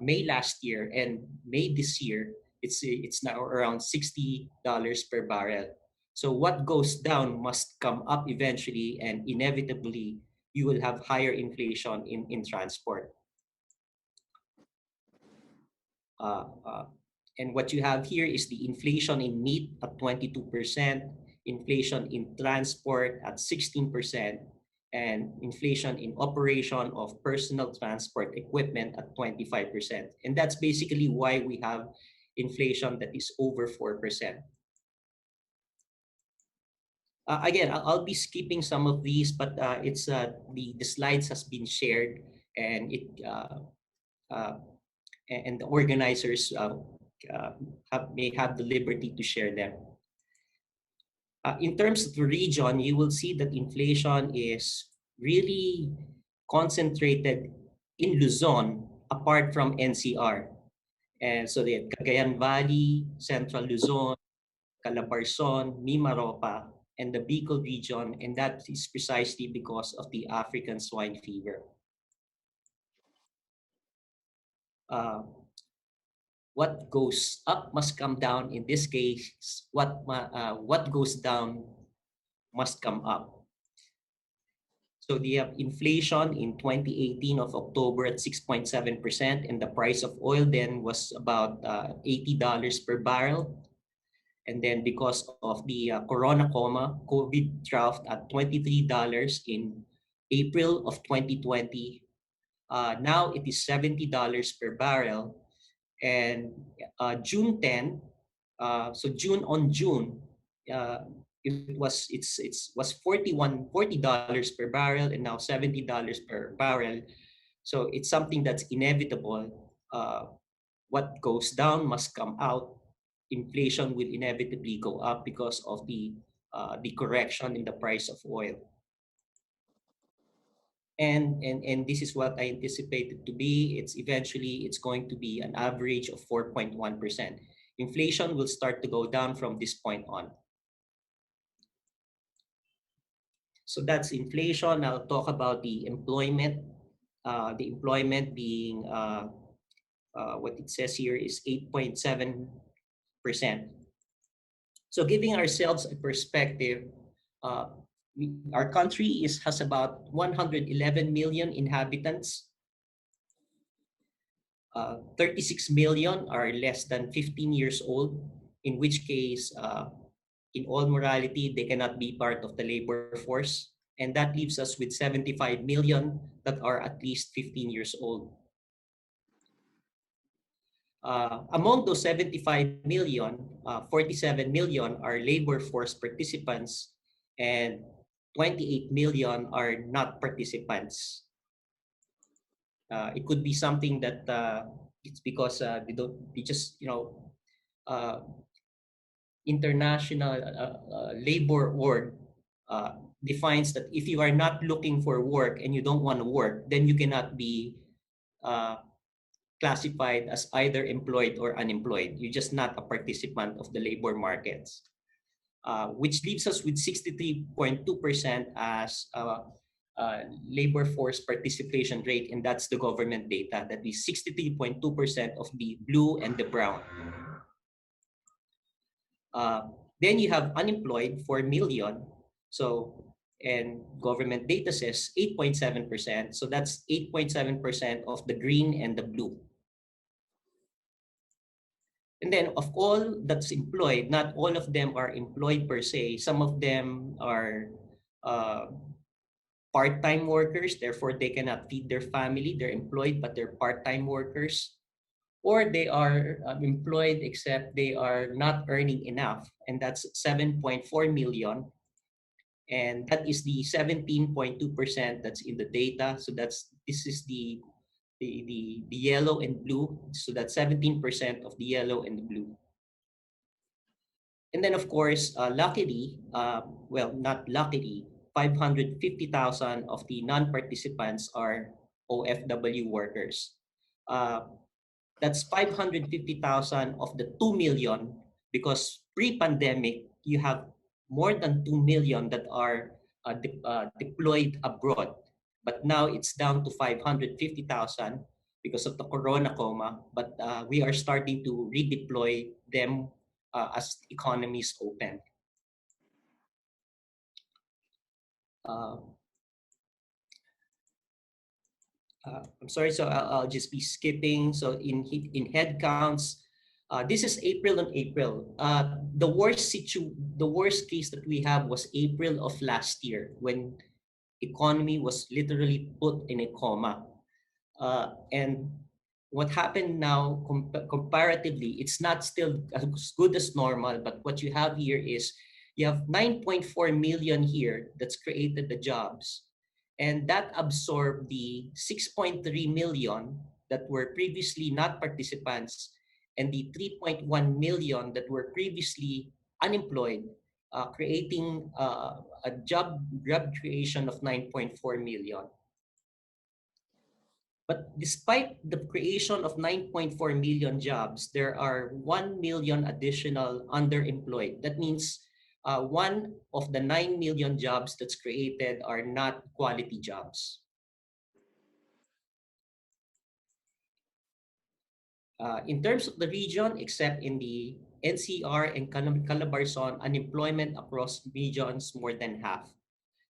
May last year, and May this year. It's now around $60 per barrel. So what goes down must come up eventually, and inevitably you will have higher inflation in transport. And what you have here is the inflation in meat at 22%, inflation in transport at 16%, and inflation in operation of personal transport equipment at 25%. And that's basically why we have inflation that is over 4%. Again, I'll be skipping some of these, but it's the slides has been shared, and and the organizers may have the liberty to share them. In terms of the region, you will see that inflation is really concentrated in Luzon, apart from NCR. And so the Cagayan Valley, Central Luzon, Calabarzon, Mimaropa, and the Bicol region, and that is precisely because of the African swine fever. What goes up must come down. In this case, what goes down must come up. So the inflation in 2018 of October at 6.7%, and the price of oil then was about $80 per barrel. And then because of the Corona coma, COVID troughed at $23 in April of 2020. Now it is $70 per barrel. And June 10, so June on June, it was $40 per barrel, and now $70 per barrel. So it's something that's inevitable. What goes down must come out. Inflation will inevitably go up because of the correction in the price of oil. And this is what I anticipated to be. It's going to be an average of 4.1%. Inflation will start to go down from this point on. So that's inflation. I'll talk about the employment. The employment being what it says here is 8.7%. So giving ourselves a perspective, our country has about 111 million inhabitants. 36 million are less than 15 years old, in which case, in all morality, they cannot be part of the labor force. And that leaves us with 75 million that are at least 15 years old. Among those 75 million, 47 million are labor force participants and 28 million are not participants. It could be something that it's because they just, International Labor Org defines that if you are not looking for work and you don't want to work, then you cannot be classified as either employed or unemployed. You're just not a participant of the labor markets, which leaves us with 63.2% as labor force participation rate, and that's the government data. That is 63.2% of the blue and the brown. Then you have unemployed 4 million. So, and government data says 8.7%. So that's 8.7% of the green and the blue. And then of all that's employed, not all of them are employed per se. Some of them are part-time workers, therefore they cannot feed their family. They're employed, but they're part-time workers. Or they are employed except they are not earning enough, and that's 7.4 million. And that is the 17.2% that's in the data. So this is the yellow and blue. So that's 17% of the yellow and the blue. And then of course, luckily, well, not luckily, 550,000 of the non-participants are OFW workers. That's 550,000 of the 2 million, because pre-pandemic, you have more than 2 million that are deployed abroad. But now it's down to 550,000 because of the CORONACONOMY. But we are starting to redeploy them as economies open. I'm sorry, so I'll just be skipping. So in head counts, this is April on April. The worst case that we have was April of last year, when economy was literally put in a coma. And what happened now, comparatively, it's not still as good as normal, but what you have here is you have 9.4 million here that's created the jobs. And that absorbed the 6.3 million that were previously not participants and the 3.1 million that were previously unemployed, creating a job creation of 9.4 million. But despite the creation of 9.4 million jobs, there are 1 million additional underemployed. That means 1 of the 9 million jobs that's created are not quality jobs. In terms of the region, except in the NCR and Calabarzon, unemployment across regions more than half.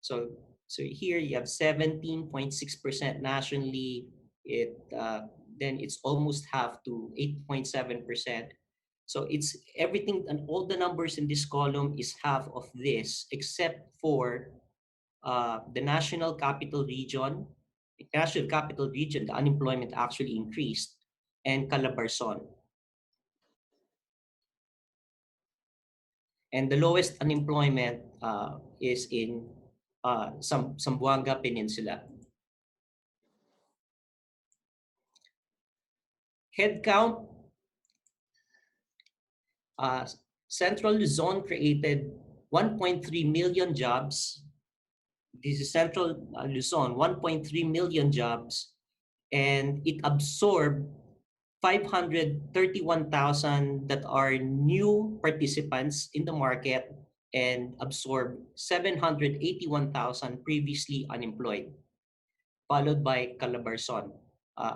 So here you have 17.6% nationally. Then it's almost half to 8.7%. So it's everything, and all the numbers in this column is half of this, except for the National Capital Region. The National Capital Region, the unemployment actually increased, and Calabarzon. And the lowest unemployment is in Zamboanga Peninsula. Headcount, Central Luzon created 1.3 million jobs. this is Central Luzon, 1.3 million jobs, and it absorbed 531,000 that are new participants in the market and absorbed 781,000 previously unemployed, followed by Calabarzon.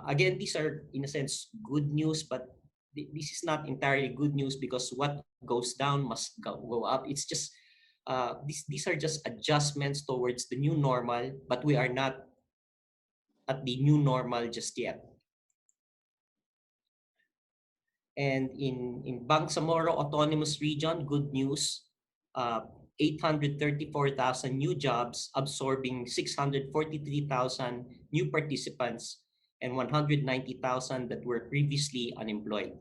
Again, these are, in a sense, good news, but this is not entirely good news because what goes down must go up. It's just, these are just adjustments towards the new normal, but we are not at the new normal just yet. And in Bangsamoro Autonomous Region, good news, 834,000 new jobs, absorbing 643,000 new participants and 190,000 that were previously unemployed.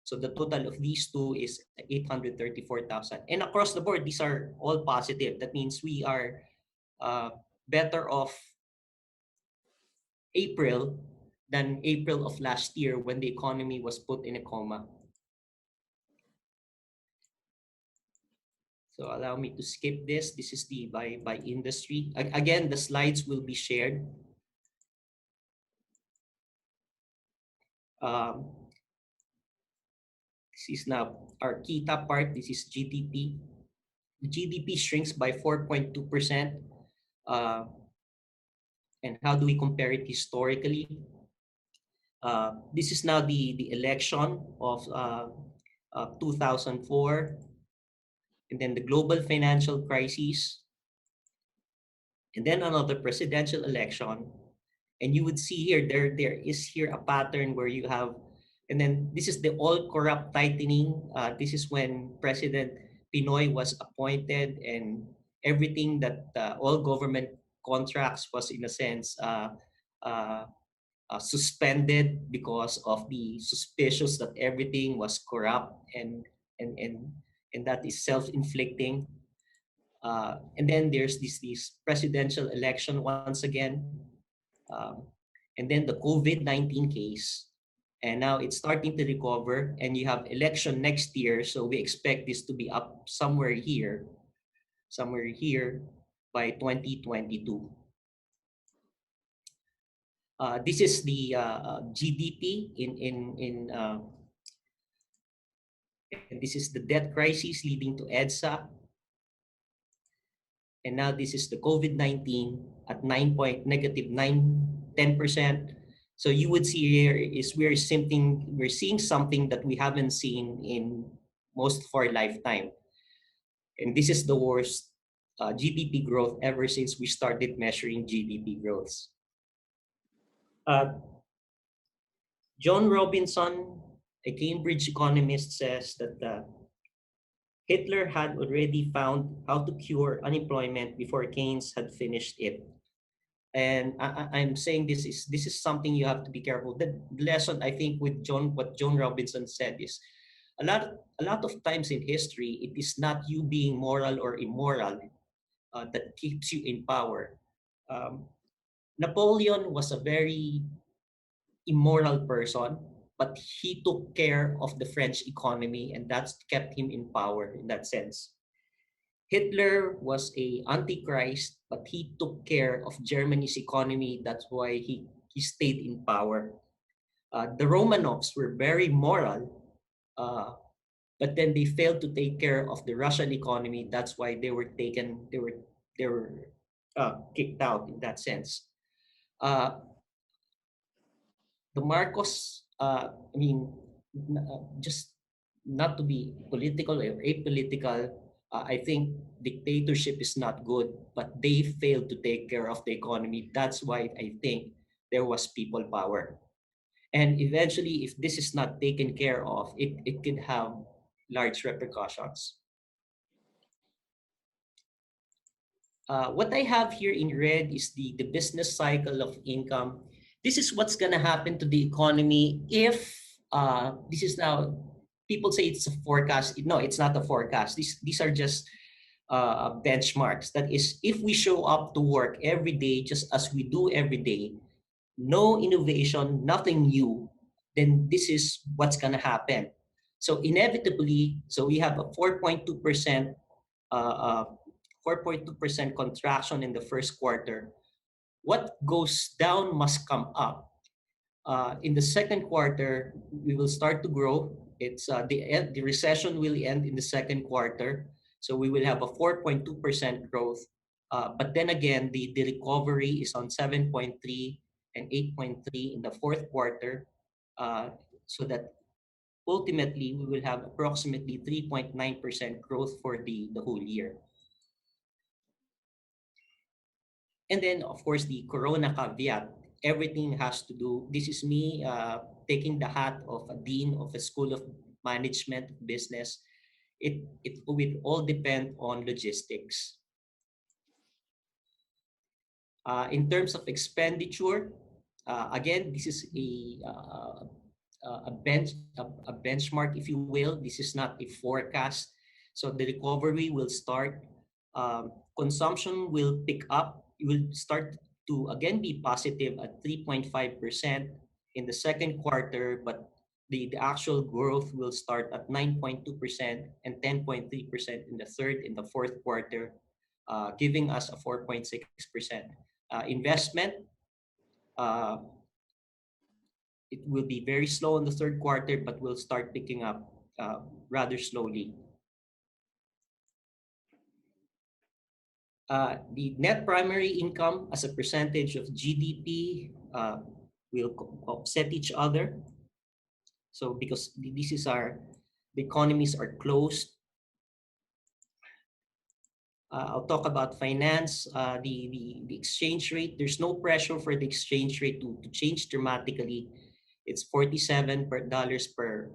So the total of these two is 834,000. And across the board, these are all positive. That means we are better off April than April of last year when the economy was put in a coma. So allow me to skip this. This is the by industry. Again, the slides will be shared. This is now our key top part. This is GDP. GDP shrinks by 4.2%. And how do we compare it historically? This is now the election of 2004, and then the global financial crisis, and then another presidential election. And you would see here, there is here a pattern where you have, and then this is the all corrupt tightening. This is when President Pinoy was appointed, and everything that all government contracts was in a sense suspended because of the suspicious that everything was corrupt and that is self-inflicting. And then there's this presidential election once again, and then the COVID-19 case, and now it's starting to recover, and you have election next year, so we expect this to be up somewhere here by 2022. This is the GDP and this is the debt crisis leading to EDSA. And now this is the COVID-19 at -10%. So you would see here is we're seeing something that we haven't seen in most of our lifetime. And this is the worst GDP growth ever since we started measuring GDP growths. John Robinson, a Cambridge economist, says that Hitler had already found how to cure unemployment before Keynes had finished it. And I'm saying this is something you have to be careful. The lesson, I think, with what John Robinson said is a lot of times in history, it is not you being moral or immoral that keeps you in power. Napoleon was a very immoral person, but he took care of the French economy, and that's kept him in power in that sense. Hitler was a antichrist, but he took care of Germany's economy. That's why he stayed in power. The Romanovs were very moral, but then they failed to take care of the Russian economy. That's why they were kicked out in that sense. The Marcos, just not to be political or apolitical, I think dictatorship is not good, but they failed to take care of the economy. That's why I think there was people power. And eventually, if this is not taken care of, it could have large repercussions. What I have here in red is the business cycle of income. This is what's going to happen to the economy if this is now, people say it's a forecast. No, it's not a forecast. These are just benchmarks. That is, if we show up to work every day just as we do every day, no innovation, nothing new, then this is what's going to happen. So inevitably, so we have a 4.2% 4.2% contraction in the first quarter. What goes down must come up. In the second quarter, we will start to grow. It's the recession will end in the second quarter, so we will have a 4.2% growth. But then again, the recovery is on 7.3 and 8.3 in the fourth quarter, so that ultimately we will have approximately 3.9% growth for the whole year. And then, of course, the Corona caveat. Everything has to do, this is me taking the hat of a dean of a school of management business. It will all depend on logistics. In terms of expenditure, again, this is a benchmark, if you will. This is not a forecast. So the recovery will start. Consumption will pick up. It will start to again be positive at 3.5% in the second quarter, but the actual growth will start at 9.2% and 10.3% in the third and the fourth quarter, giving us a 4.6%. Investment, it will be very slow in the third quarter, but will start picking up rather slowly. The net primary income as a percentage of GDP will offset each other. So because this is the economies are closed. I'll talk about finance. The exchange rate, there's no pressure for the exchange rate to change dramatically. It's 47 dollars per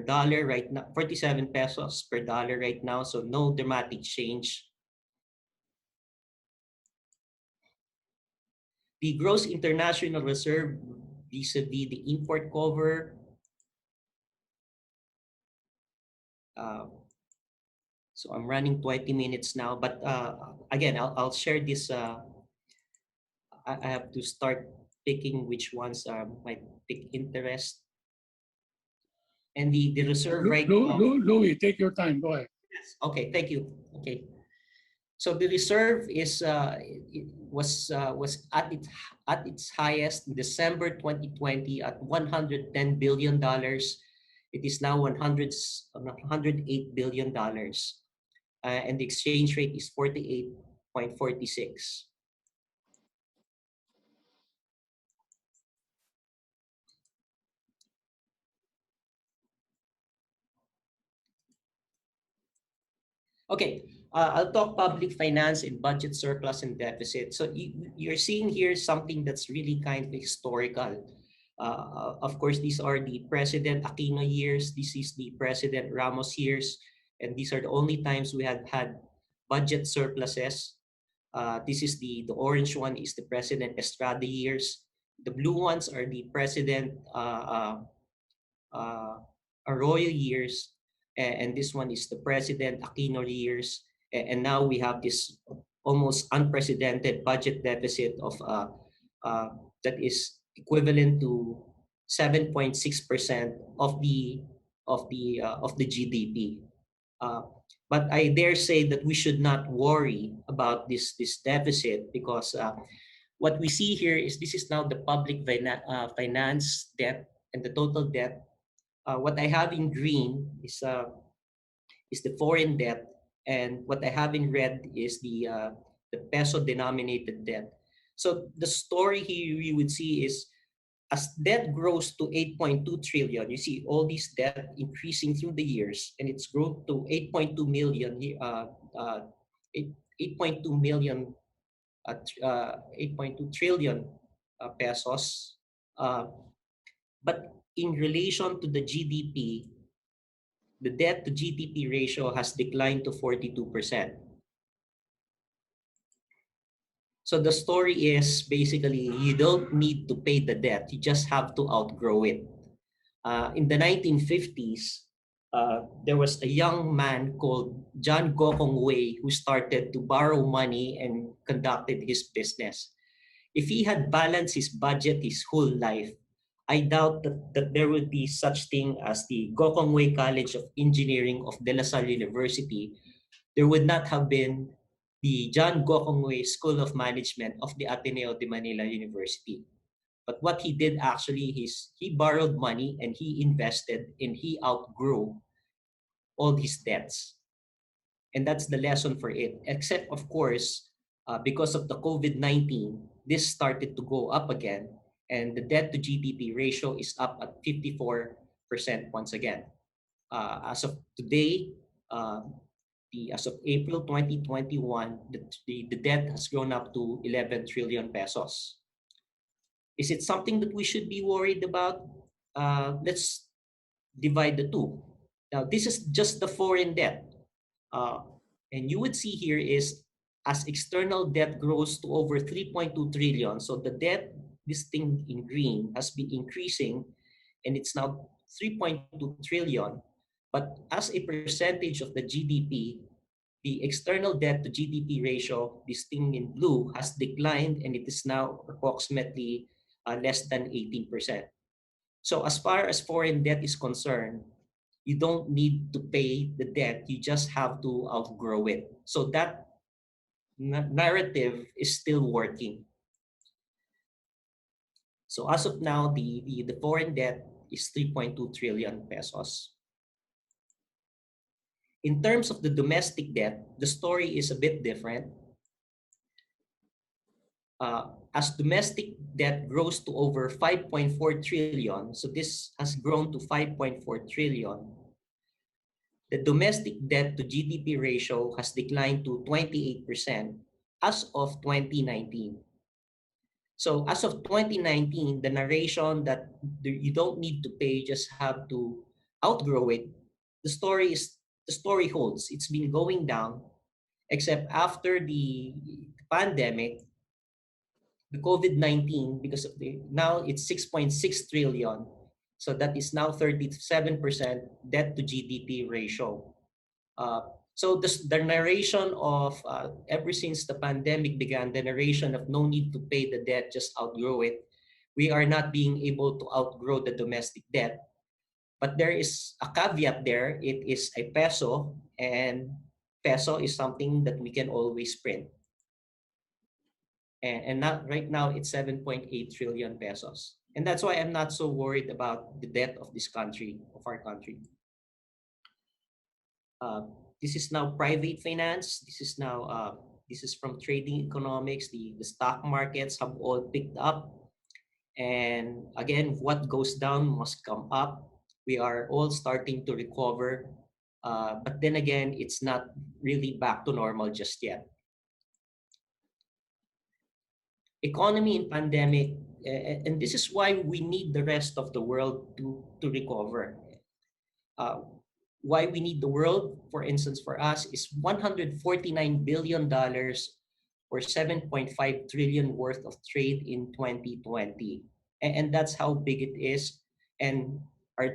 dollar right now, 47 pesos per dollar right now, so no dramatic change. The gross international reserve vis-a-vis the import cover. So I'm running 20 minutes now, but again, I'll share this. I have to start picking which ones might pick interest. And the reserve right now. Louis, take your time. Go ahead. Yes. Okay, thank you. Okay. So the reserve was at its highest in December 2020 at $110 billion. It is now $108 billion. And the exchange rate is 48.46. Okay, I'll talk public finance and budget surplus and deficit. So you're seeing here something that's really kind of historical. Of course, these are the President Aquino years. This is the President Ramos years. And these are the only times we have had budget surpluses. This is the orange one is the President Estrada years. The blue ones are the President Arroyo years. And this one is the President Aquino years. And now we have this almost unprecedented budget deficit of that is equivalent to 7.6% of the GDP. But I dare say that we should not worry about this deficit because what we see here is this is now the public finance debt and the total debt. What I have in green is the foreign debt, and what I have in red is the peso-denominated debt. So the story here you would see is as debt grows to 8.2 trillion, you see all these debt increasing through the years, and it's grown to 8.2 trillion pesos. But in relation to the GDP, the debt to GDP ratio has declined to 42%. So the story is basically you don't need to pay the debt, you just have to outgrow it. In the 1950s, there was a young man called John Gokong Wei who started to borrow money and conducted his business. If he had balanced his budget his whole life, I doubt that there would be such thing as the Gokong Wei College of Engineering of De La Salle University, there would not have been the John Gokongwei School of Management of the Ateneo de Manila University. But what he did actually is he borrowed money and he invested and he outgrew all his debts. And that's the lesson for it. Except, of course, because of the COVID-19, this started to go up again. And the debt to GDP ratio is up at 54% once again. As of today, as of April 2021, the debt has grown up to 11 trillion pesos. Is it something that we should be worried about? Let's divide the two. Now, this is just the foreign debt. Uh, and you would see here is as external debt grows to over 3.2 trillion, so the debt, this thing in green, has been increasing and it's now 3.2 trillion. But as a percentage of the GDP, the external debt to GDP ratio, this thing in blue, has declined and it is now approximately less than 18%. So as far as foreign debt is concerned, you don't need to pay the debt, you just have to outgrow it. So that narrative is still working. So as of now, the foreign debt is 3.2 trillion pesos. In terms of the domestic debt, the story is a bit different. As domestic debt grows to over 5.4 trillion, so this has grown to 5.4 trillion, the domestic debt to GDP ratio has declined to 28% as of 2019. So as of 2019, the narration that you don't need to pay, just have to outgrow it, the story holds. It's been going down, except after the pandemic, the COVID-19, because of now it's 6.6 trillion. So that is now 37% debt to GDP ratio. So the narration of ever since the pandemic began, the narration of no need to pay the debt, just outgrow it. We are not being able to outgrow the domestic debt. But there is a caveat there. It is a peso, and peso is something that we can always print. And not right now, it's 7.8 trillion pesos. And that's why I'm not so worried about the debt of this country, of our country. This is now private finance. This is from trading economics. The stock markets have all picked up. And again, what goes down must come up. We are all starting to recover. But then again, it's not really back to normal just yet. Economy in pandemic, and this is why we need the rest of the world to recover. Why we need the world, for instance, for us, is $149 billion or 7.5 trillion worth of trade in 2020. And that's how big it is. And our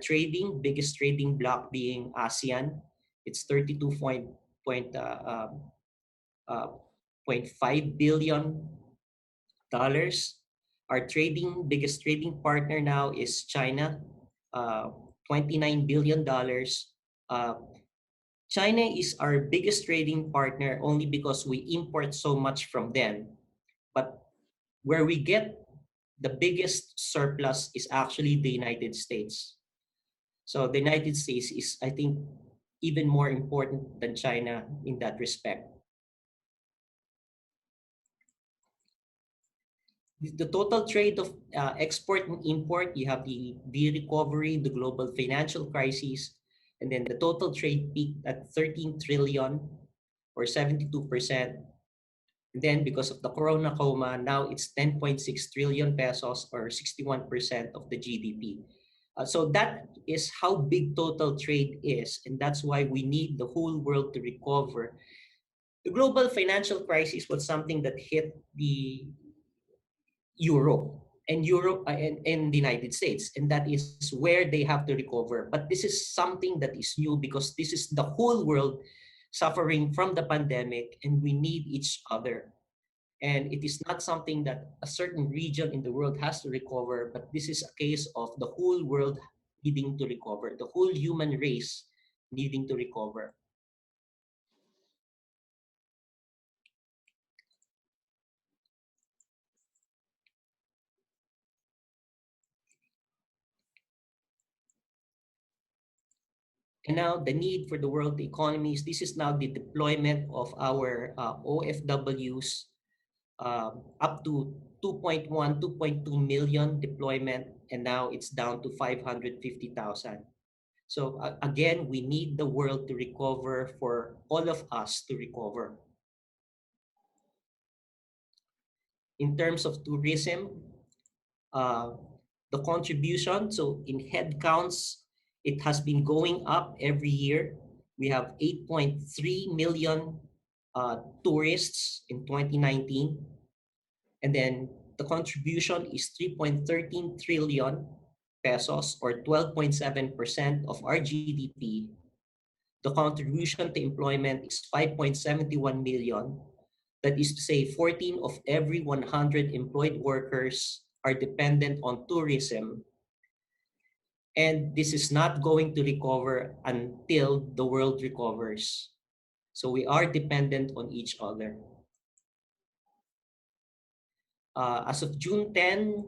biggest trading bloc being ASEAN, it's 32.5 billion dollars. Our biggest trading partner now is China, $29 billion. China is our biggest trading partner only because we import so much from them. But where we get the biggest surplus is actually the United States. So the United States is, I think, even more important than China in that respect. The total trade of export and import, you have the recovery, the global financial crisis, and then the total trade peaked at 13 trillion or 72%. And then because of the CORONACONOMY, now it's 10.6 trillion pesos or 61% of the GDP. So that is how big total trade is, and that's why we need the whole world to recover. The global financial crisis was something that hit the Europe and the United States, and that is where they have to recover. But this is something that is new because this is the whole world suffering from the pandemic, and we need each other. And it is not something that a certain region in the world has to recover, but this is a case of the whole world needing to recover, the whole human race needing to recover. And now the need for the world economies, this is now the deployment of our OFWs, up to 2.1, 2.2 million deployment, and now it's down to 550,000. So again, we need the world to recover for all of us to recover. In terms of tourism, the contribution, so in head counts, it has been going up every year. We have 8.3 million tourists in 2019. And then the contribution is 3.13 trillion pesos, or 12.7% of our GDP. The contribution to employment is 5.71 million. That is to say, 14 of every 100 employed workers are dependent on tourism. And this is not going to recover until the world recovers. So we are dependent on each other. As of June 10,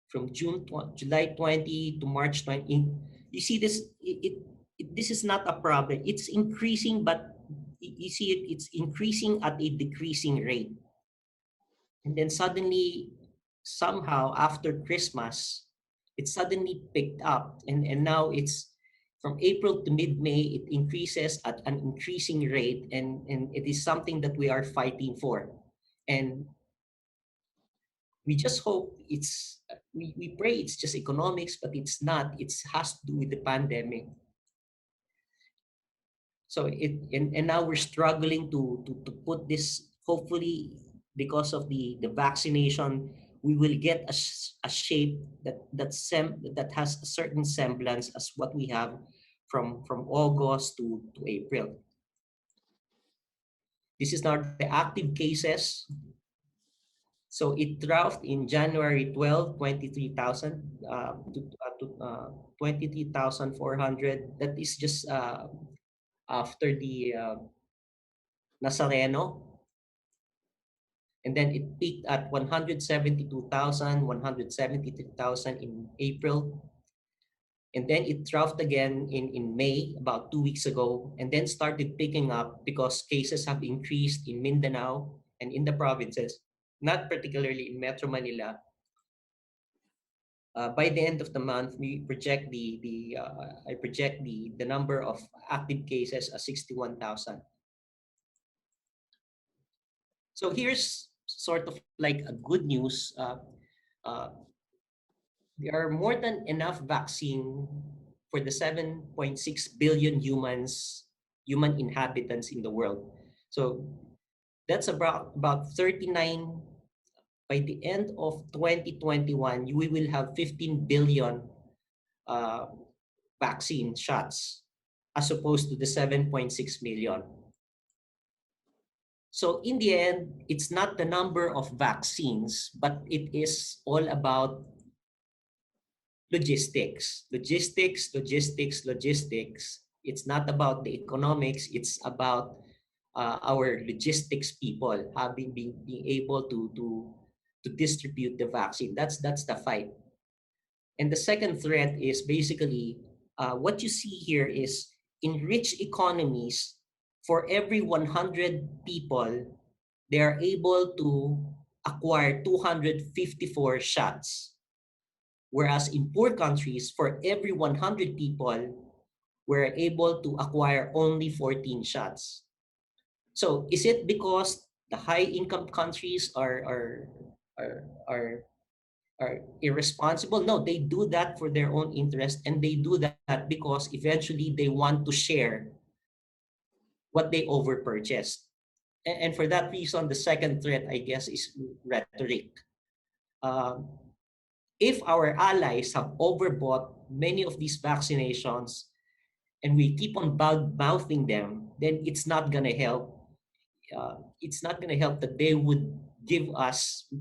from July 20 to March 20, you see this, this is not a problem. It's increasing, but you see it's increasing at a decreasing rate. And then suddenly, somehow after Christmas, it suddenly picked up. And now it's from April to mid-May, it increases at an increasing rate. And it is something that we are fighting for. And we just hope we pray it's just economics, but it's not. It has to do with the pandemic. So and now we're struggling to put this, hopefully because of the vaccination, we will get a shape that has a certain semblance as what we have from August to April. This is now the active cases. So it dropped in January 12, 23,000 to 23,400. That is just after the Nazareno. And then it peaked at 172,000, 173,000 in April. And then it dropped again in May, about 2 weeks ago, and then started picking up because cases have increased in Mindanao and in the provinces, not particularly in Metro Manila. By the end of the month, we project I project the number of active cases as 61,000. So here's sort of like a good news. There are more than enough vaccine for the 7.6 billion human inhabitants in the world. So that's about 39. By the end of 2021, we will have 15 billion vaccine shots as opposed to the 7.6 million. So in the end, it's not the number of vaccines, but it is all about logistics. It's not about the economics. It's about our logistics people being able to distribute the vaccine. That's the fight. And the second threat is basically what you see here is in rich economies, for every 100 people, they are able to acquire 254 shots. Whereas in poor countries, for every 100 people, we're able to acquire only 14 shots. So is it because the high income countries are irresponsible? No, they do that for their own interest, and they do that because eventually they want to share what they overpurchased. And for that reason, the second threat, I guess, is rhetoric. If our allies have overbought many of these vaccinations and we keep on mouthing them, then it's not going to help. It's not going to help that they would give us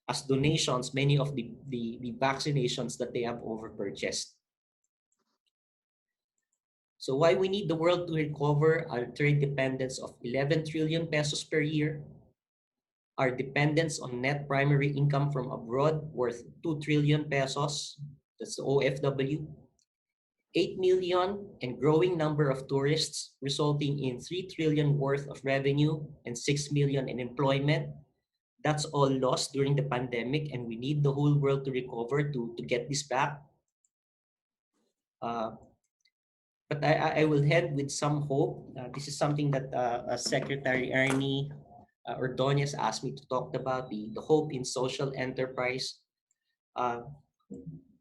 as donations many of the vaccinations that they have overpurchased. So why we need the world to recover our trade dependence of 11 trillion pesos per year, our dependence on net primary income from abroad worth 2 trillion pesos, that's the OFW, 8 million and growing number of tourists, resulting in 3 trillion worth of revenue and 6 million in employment. That's all lost during the pandemic, and we need the whole world to recover to get this back. Uh, but I will end with some hope. This is something that Secretary Ernie Ordonez asked me to talk about, the hope in social enterprise.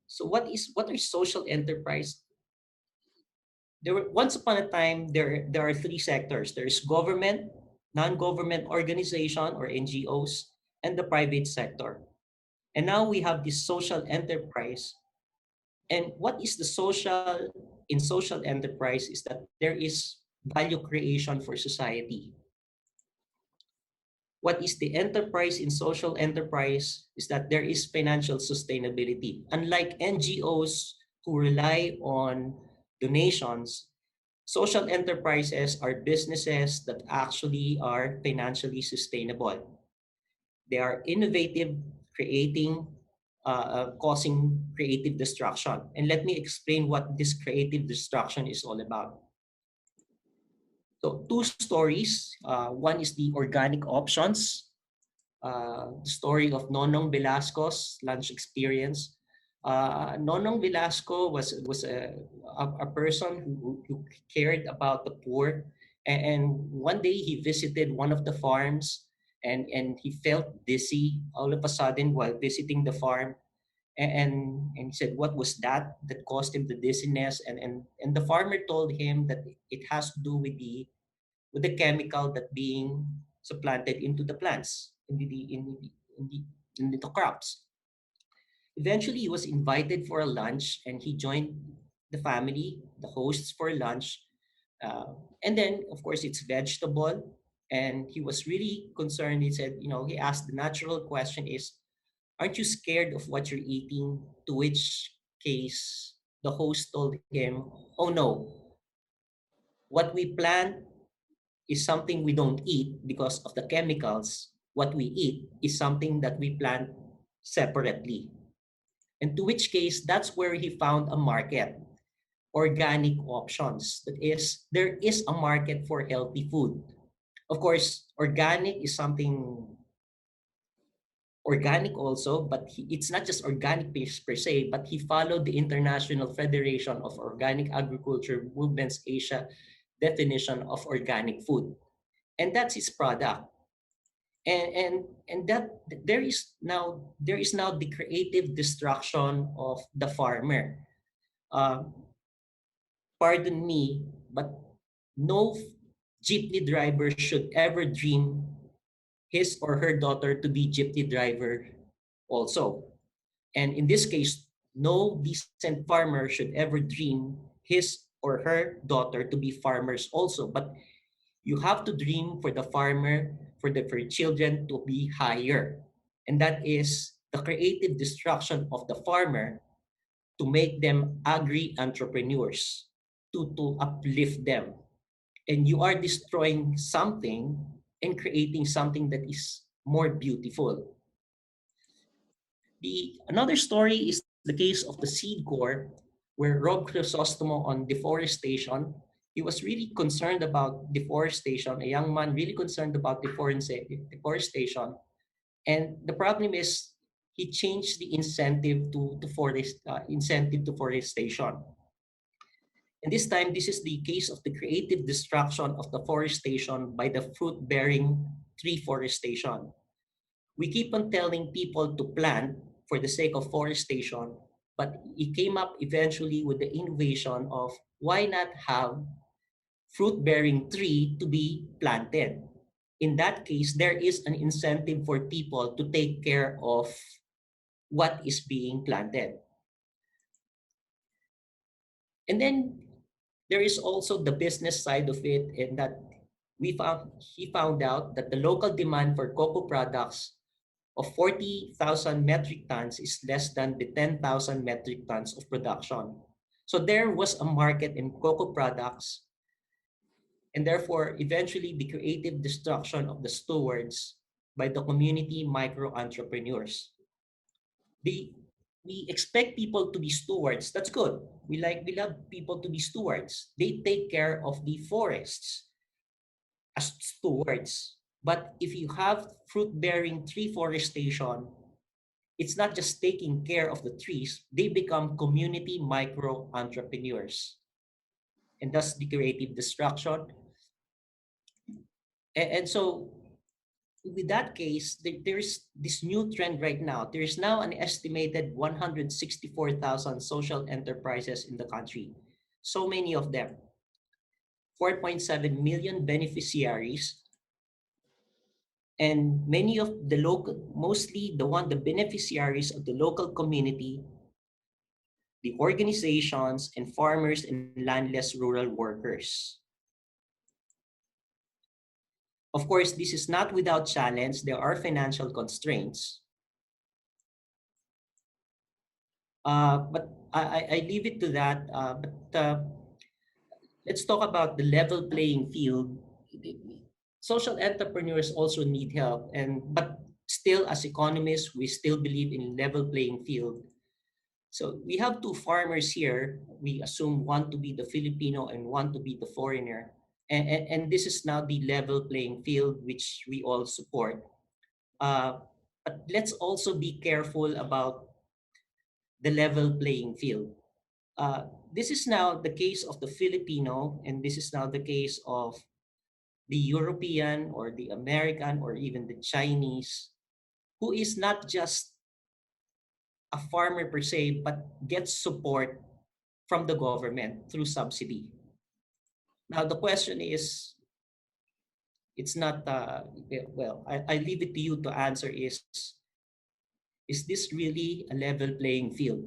So what are social enterprise? Once upon a time, there are three sectors. There's government, non-government organization or NGOs, and the private sector. And now we have this social enterprise. And what is the social in social enterprise is that there is value creation for society. What is the enterprise in social enterprise is that there is financial sustainability. Unlike NGOs who rely on donations, social enterprises are businesses that actually are financially sustainable. They are innovative, causing creative destruction. And let me explain what this creative destruction is all about. So two stories. One is the organic options, the story of Nonong Velasco's lunch experience. Nonong Velasco was a person who cared about the poor, and one day he visited one of the farms, and he felt dizzy all of a sudden while visiting the farm, and he said, what was that caused him the dizziness? And the farmer told him that it has to do with the chemical that being supplanted into the plants, in the crops. Eventually, he was invited for a lunch, and he joined the family, the hosts, for lunch. And then, of course, it's vegetable. And he was really concerned. He said, he asked the natural question is, aren't you scared of what you're eating? To which case, the host told him, oh no, what we plant is something we don't eat because of the chemicals. What we eat is something that we plant separately. And to which case, that's where he found a market, organic options. That is, there is a market for healthy food. Of course, organic is something organic also, but it's not just organic per se, but he followed the International Federation of Organic Agriculture Movements Asia definition of organic food. And that's his product. And that there is now the creative destruction of the farmer. Pardon me, but no jeepney driver should ever dream his or her daughter to be jeepney driver also. And in this case, no decent farmer should ever dream his or her daughter to be farmers also. But you have to dream for the farmer, for children to be higher. And that is the creative destruction of the farmer to make them agri-entrepreneurs, to uplift them. And you are destroying something and creating something that is more beautiful. Another story is the case of the Seed Corps, where Rob Crisostomo on deforestation, he was really concerned about deforestation, a young man really concerned about deforestation. And the problem is he changed the incentive to forestation. And this time, this is the case of the creative destruction of the forestation by the fruit-bearing tree forestation. We keep on telling people to plant for the sake of forestation, but it came up eventually with the innovation of why not have fruit-bearing tree to be planted. In that case, there is an incentive for people to take care of what is being planted. And then there is also the business side of it, in that he found out that the local demand for cocoa products of 40,000 metric tons is less than the 10,000 metric tons of production. So there was a market in cocoa products, and therefore eventually the creative destruction of the stewards by the community micro entrepreneurs. we expect people to be stewards. That's good. We love people to be stewards. They take care of the forests as stewards. But if you have fruit-bearing tree forestation, it's not just taking care of the trees, they become community micro entrepreneurs. And thus the creative destruction. And so with that case, there's this new trend right now. There is now an estimated 164,000 social enterprises in the country. So many of them. 4.7 million beneficiaries, and many of the local, mostly the beneficiaries of the local community, the organizations and farmers and landless rural workers. Of course, this is not without challenge. There are financial constraints. But I leave it to that. Let's talk about the level playing field. Social entrepreneurs also need help, but still, as economists, we still believe in level playing field. So we have two farmers here. We assume one to be the Filipino and one to be the foreigner. And this is now the level playing field, which we all support. But let's also be careful about the level playing field. This is now the case of the Filipino, and this is now the case of the European or the American or even the Chinese, who is not just a farmer per se, but gets support from the government through subsidy. Now, the question is, it's not, I leave it to you to answer is this really a level playing field?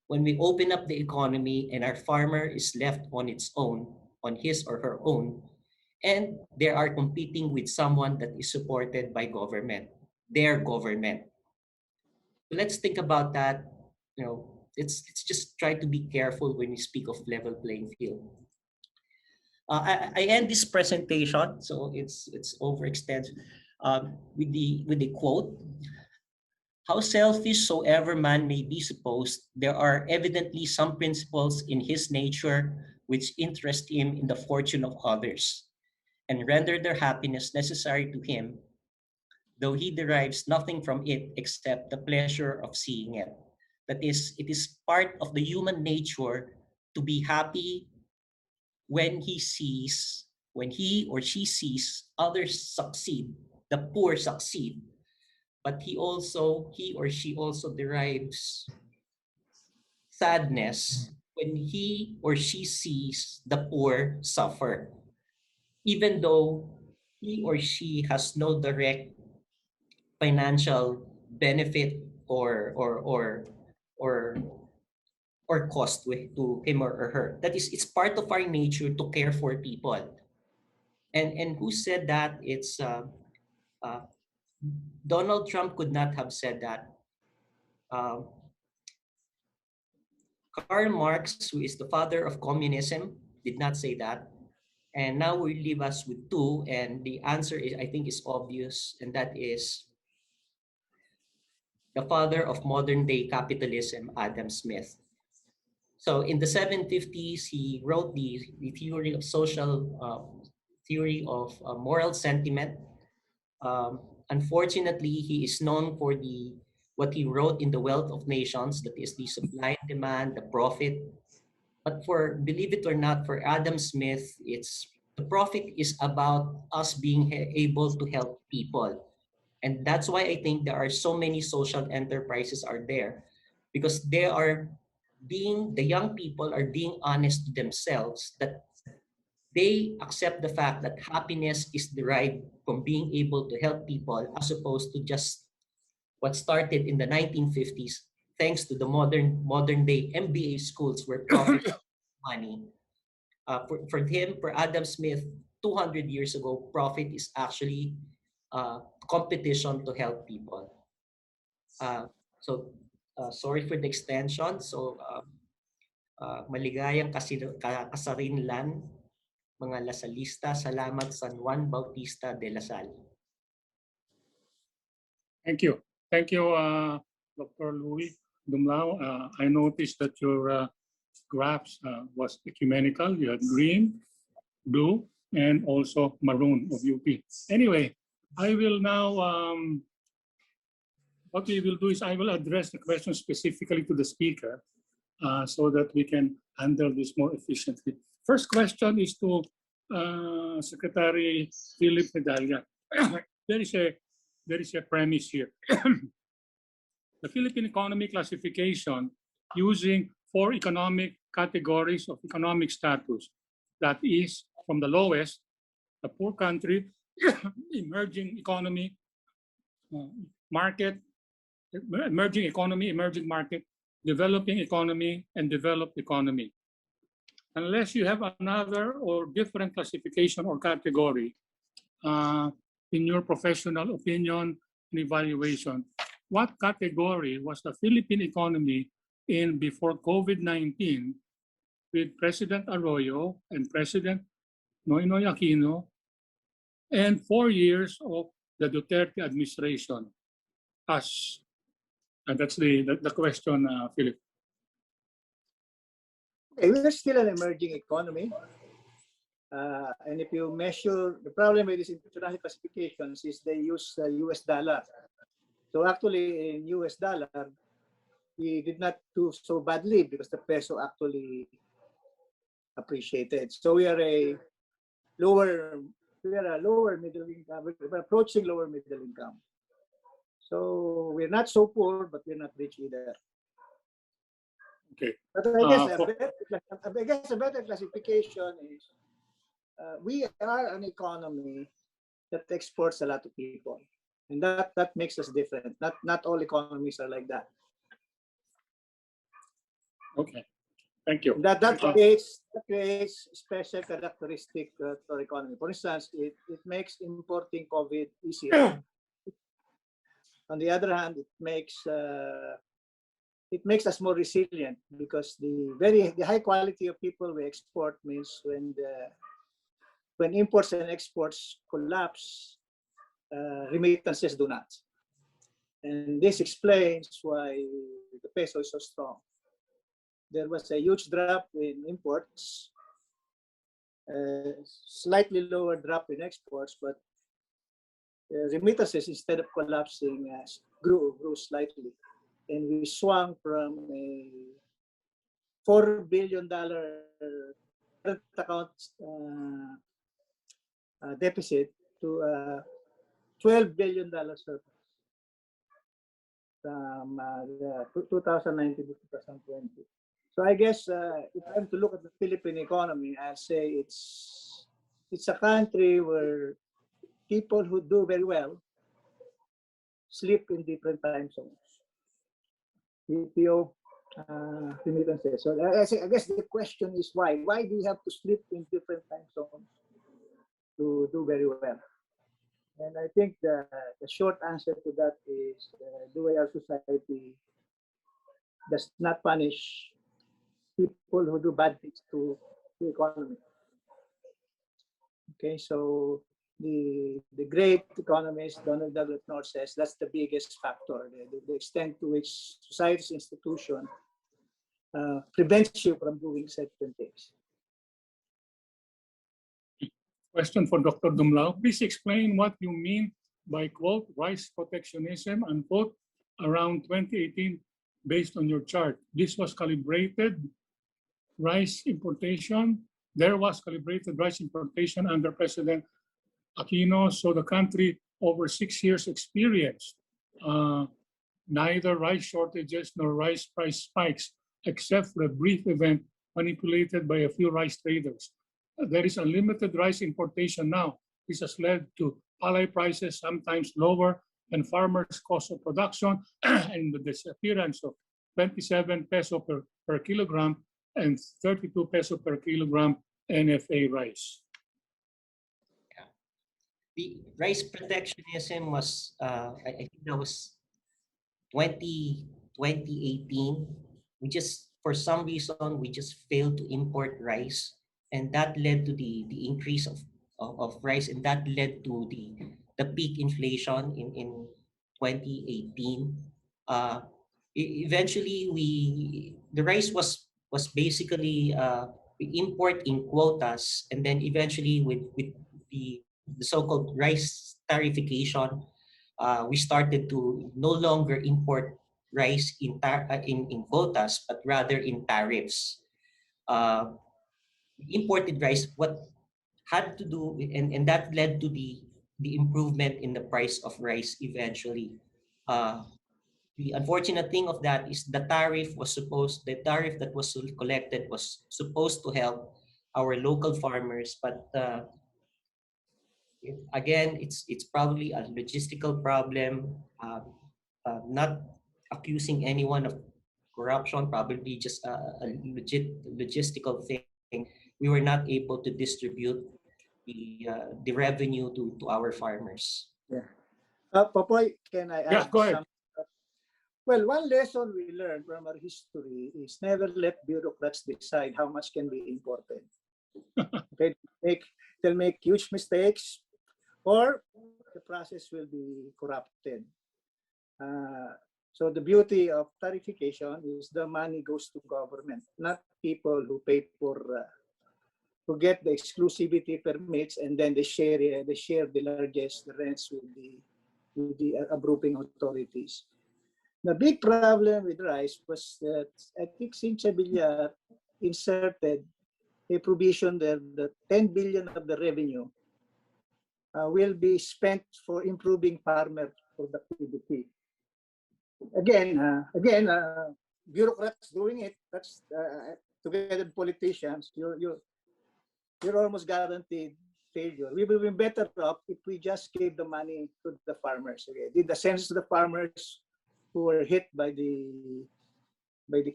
When we open up the economy and our farmer is left on its own, on his or her own, and they are competing with someone that is supported by government, their government. Let's think about that. You know, let's just try to be careful when we speak of level playing field. I end this presentation, so it's overextended, with the quote: "How selfish soever man may be supposed, there are evidently some principles in his nature which interest him in the fortune of others, and render their happiness necessary to him, though he derives nothing from it except the pleasure of seeing it." That is, it is part of the human nature to be happy when when he or she sees others succeed, the poor succeed. But he or she also derives sadness when he or she sees the poor suffer, even though he or she has no direct financial benefit or or cost to him or her. That is, it's part of our nature to care for people. And who said that? It's uh, Donald Trump could not have said that. Uh, Karl Marx, who is the father of communism, did not say that. And now we leave us with two, and the answer is, I think, is obvious, and that is the father of modern day capitalism, Adam Smith. So in the 750s, he wrote the theory of theory of moral sentiment. Unfortunately, he is known for what he wrote in The Wealth of Nations, that is the supply and demand, the profit. But believe it or not, for Adam Smith, the profit is about us being able to help people. And that's why I think there are so many social enterprises are there, because the young people are being honest to themselves that they accept the fact that happiness is derived from being able to help people, as opposed to just what started in the 1950s, thanks to the modern day MBA schools where profit is money. For Adam Smith, 200 years ago, profit is actually competition to help people. So sorry for the extension. So maligayang kasarinlan, mga Lasalista. Salamat, San Juan Bautista de La Salle. Thank you. Thank you, Dr. Louis. Dumlao, I noticed that your graphs was ecumenical. You had green, blue, and also maroon of UP. Anyway, I will now, what we will do is I will address the question specifically to the speaker so that we can handle this more efficiently. First question is to Secretary Philip Medalla. there is a premise here. The Philippine economy classification using 4 economic categories of economic status. That is from the lowest, the poor country, emerging economy, market, emerging economy, emerging market, developing economy, and developed economy. Unless you have another or different classification or category in your professional opinion and evaluation, what category was the Philippine economy in before COVID-19 with President Arroyo and President Noynoy Aquino and 4 years of the Duterte administration? That's the question, Philip. Okay, we're still an emerging economy. And if you measure, the problem with these international classifications is they use US dollar. So actually in US dollar, we did not do so badly because the peso actually appreciated. So we are a lower middle income. We're approaching lower middle income. So we're not so poor, but we're not rich either. Okay. But I guess a better classification is we are an economy that exports a lot of people, and that makes us different. Not all economies are like that. Okay, thank you. That creates special characteristic to our economy. For instance, it makes importing COVID easier. On the other hand, it makes us more resilient because the high quality of people we export means when imports and exports collapse, remittances do not. And this explains why the peso is so strong. There was a huge drop in imports, slightly lower drop in exports, but remittances, instead of collapsing, grew slightly. And we swung from a $4 billion current account deficit to a $12 billion surplus from 2019 to 2020. So I guess if I'm to look at the Philippine economy, I'll say it's a country where people who do very well sleep in different time zones. BPO remittances. So I guess the question is why? Why do you have to sleep in different time zones to do very well? And I think the short answer to that is the way our society does not punish people who do bad things to the economy. Okay, so the great economist Donald Douglas North says that's the biggest factor, the extent to which society's institution prevents you from doing certain things. Question for Dr. Dumlao. Please explain what you mean by, quote, rice protectionism, unquote, around 2018 based on your chart. This was calibrated rice importation. There was calibrated rice importation under President Aquino, so the country over 6 years experienced neither rice shortages nor rice price spikes, except for a brief event manipulated by a few rice traders. There is unlimited rice importation now. This has led to palay prices sometimes lower than farmers' cost of production and the disappearance of 27 peso per kilogram and 32 peso per kilogram NFA rice. The rice protectionism was, I think that was 2018. For some reason, we just failed to import rice. And that led to the increase of rice. And that led to the peak inflation in 2018. eventually the rice was basically we import in quotas, and then eventually with the so-called rice tarification, we started to no longer import rice in quotas, but rather in tariffs. Uh, Imported rice, what had to do, and that led to the improvement in the price of rice eventually. Uh, the unfortunate thing of that is the tariff that was collected was supposed to help our local farmers, but again, it's probably a logistical problem. Not accusing anyone of corruption, probably just a logistical thing. We were not able to distribute the revenue to our farmers. Yeah. Popoy, can I Yeah, add go ahead. some? Well, one lesson we learned from our history is never let bureaucrats decide how much can be imported. Okay, they'll make huge mistakes, or the process will be corrupted. Uh, so the beauty of tarification is the money goes to government, not people who pay for who get the exclusivity permits, and then they share the largest rents with the approving authorities. The big problem with rice was that I think Cynthia Villar inserted a provision there that 10 billion of the revenue will be spent for improving farmer productivity. Again, bureaucrats doing it. That's together with politicians. You're almost guaranteed failure. We will be better off if we just gave the money to the farmers. Okay, did the census to the farmers who were hit by the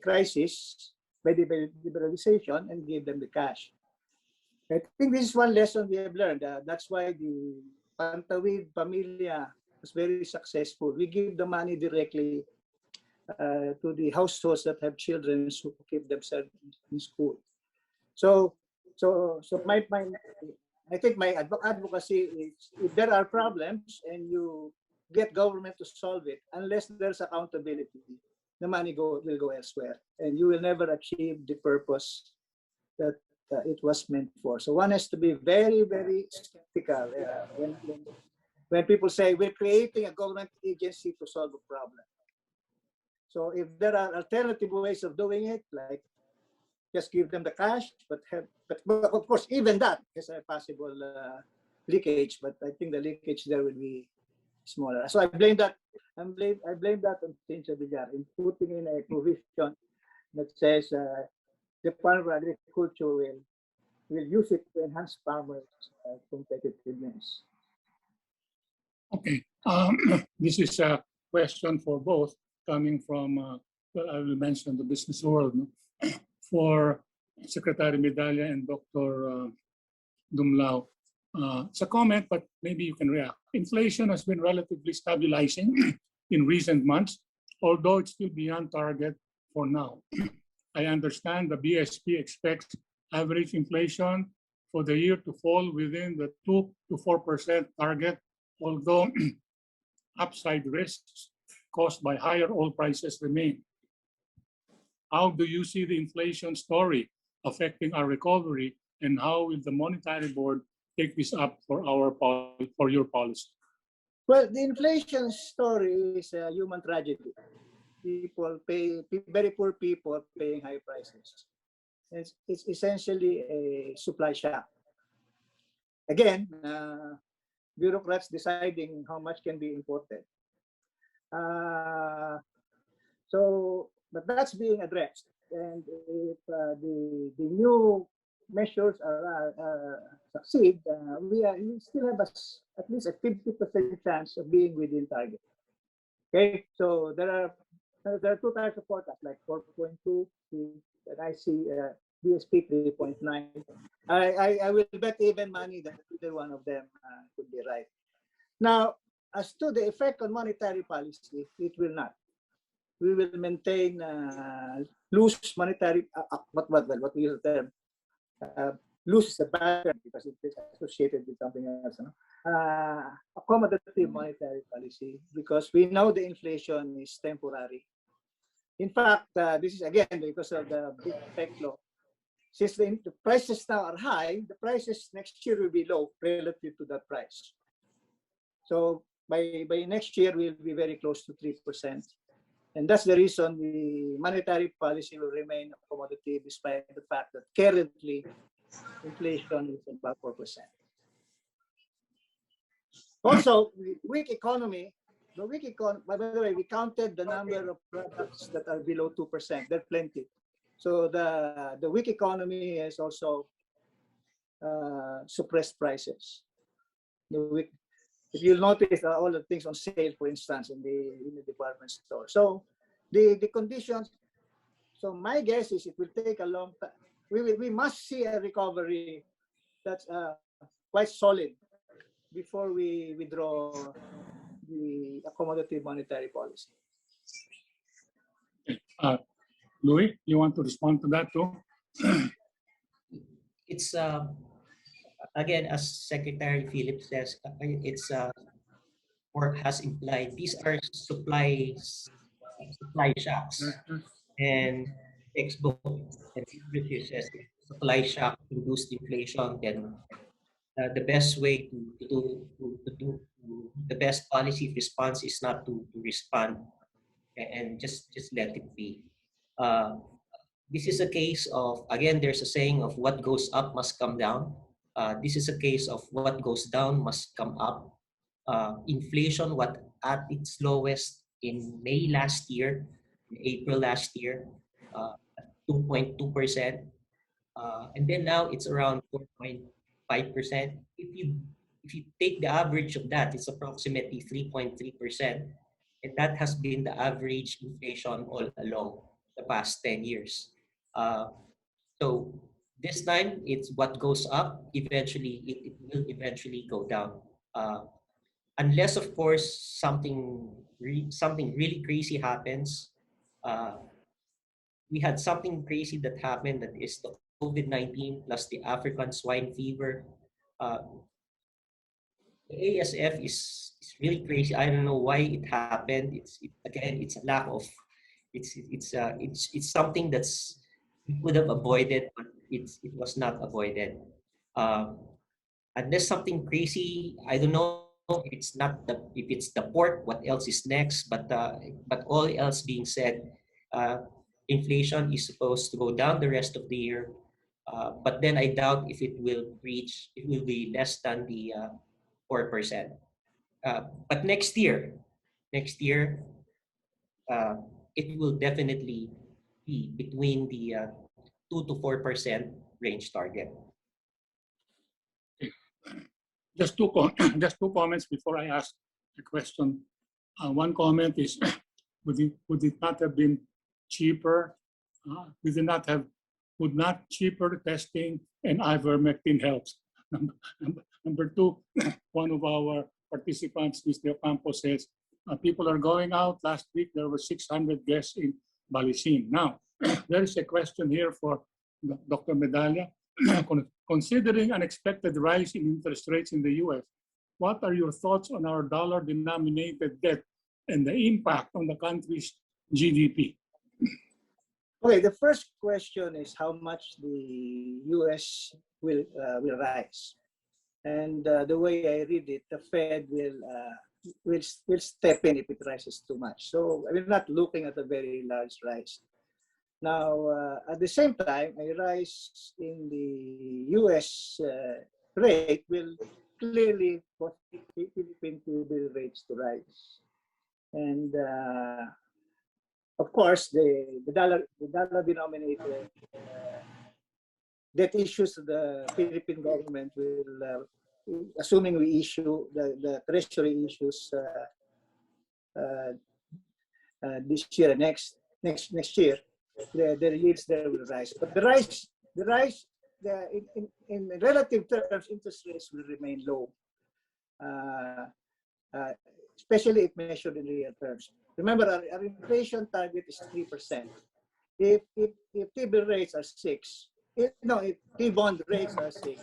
crisis, by the liberalization, and gave them the cash. I think this is one lesson we have learned. That's why the Pantawid Pamilya was very successful. We give the money directly to the households that have children who keep themselves in school. So I think my advocacy is if there are problems and you get government to solve it, unless there's accountability, the money will go elsewhere, and you will never achieve the purpose that it was meant for. So one has to be very, very skeptical when people say we're creating a government agency to solve a problem. So if there are alternative ways of doing it, like just give them the cash, but of course even that is a possible leakage. But I think the leakage there will be smaller. So I blame that. I blame that on Cynthia Villar in putting in a provision that says Department of Agriculture will use it to enhance farmers' competitiveness. Okay. This is a question for both coming from, well, I will mention the business world, no? For Secretary Medalla and Dr. Dumlao. It's a comment, but maybe you can react. Inflation has been relatively stabilizing in recent months, although it's still beyond target for now. I understand the BSP expects average inflation for the year to fall within the 2 to 4% target, although upside risks caused by higher oil prices remain. How do you see the inflation story affecting our recovery, and how will the Monetary Board take this up for your policy? Well, the inflation story is a human tragedy. People very poor people paying high prices. It's essentially a supply shock. Again, bureaucrats deciding how much can be imported. But that's being addressed. And if the new measures succeed, we still have at least a 50% chance of being within target. Okay, so there are two types of forecasts, like 4.2, and I see BSP 3.9. I will bet even money that either one of them could be right. Now, as to the effect on monetary policy, it will not. We will maintain loose monetary, what we use the term, loose is a bad term because it is associated with something else. Accommodative monetary policy, because we know the inflation is temporary. In fact, this is again because of the big effect law. Since the prices now are high, the prices next year will be low relative to that price. So by next year, we'll be very close to 3%. And that's the reason the monetary policy will remain accommodative despite the fact that currently inflation is about 4%. Also, the weak economy, by the way, we counted the number of products that are below 2%. There are plenty. So the weak economy has also suppressed prices. If you'll notice all the things on sale, for instance, in the department store. So the conditions. So my guess is it will take a long time. We must see a recovery that's quite solid before we withdraw the accommodative monetary policy. Louis, you want to respond to that too? It's again, as Secretary Philip says, it's or has implied, these are supply shocks. And textbook and literature says if supply shock induced inflation, then the best way the best policy response is not to respond and just let it be. This is a case of, again, there's a saying of what goes up must come down. This is a case of what goes down must come up. Inflation, what at its lowest in May last year, April last year, 2.2%. And then now it's around 4.5%. If you take the average of that, it's approximately 3.3%. And that has been the average inflation all along the past 10 years. So this time, it's what goes up, eventually, it will eventually go down. Unless, of course, something really crazy happens. We had something crazy that happened, that is the COVID-19 plus the African swine fever. The ASF is really crazy. I don't know why it happened. It's a lack of, it's something that's we could have avoided, but it was not avoided. Unless something crazy, I don't know if it's the port, what else is next? But all else being said, inflation is supposed to go down the rest of the year. But then I doubt if it will be less than the 4%. But next year, it will definitely be between the 2 to 4% range target. Just two comments before I ask the question. One comment is, would it not have been cheaper? Would not cheaper testing and ivermectin helps? Number two, one of our participants, Mr. Ocampo, says, people are going out. Last week, there were 600 guests in Balisin. Now, there is a question here for Dr. Medalla. Considering unexpected rise in interest rates in the US, what are your thoughts on our dollar-denominated debt and the impact on the country's GDP? Okay, the first question is how much the US will rise, and the way I read it, the Fed will step in if it rises too much. So we're not looking at a very large rise. Now, at the same time, a rise in the US rate will clearly cause Philippine T-bill rates to rise. And of course, the dollar-denominated debt issues to the Philippine government will, assuming we issue the Treasury issues this year and next year, the yields there will rise. But the rise in relative terms, interest rates will remain low, especially if measured in real terms. Remember, our inflation target is 3%. If T-bill rates are 6, if T-bond rates are 6,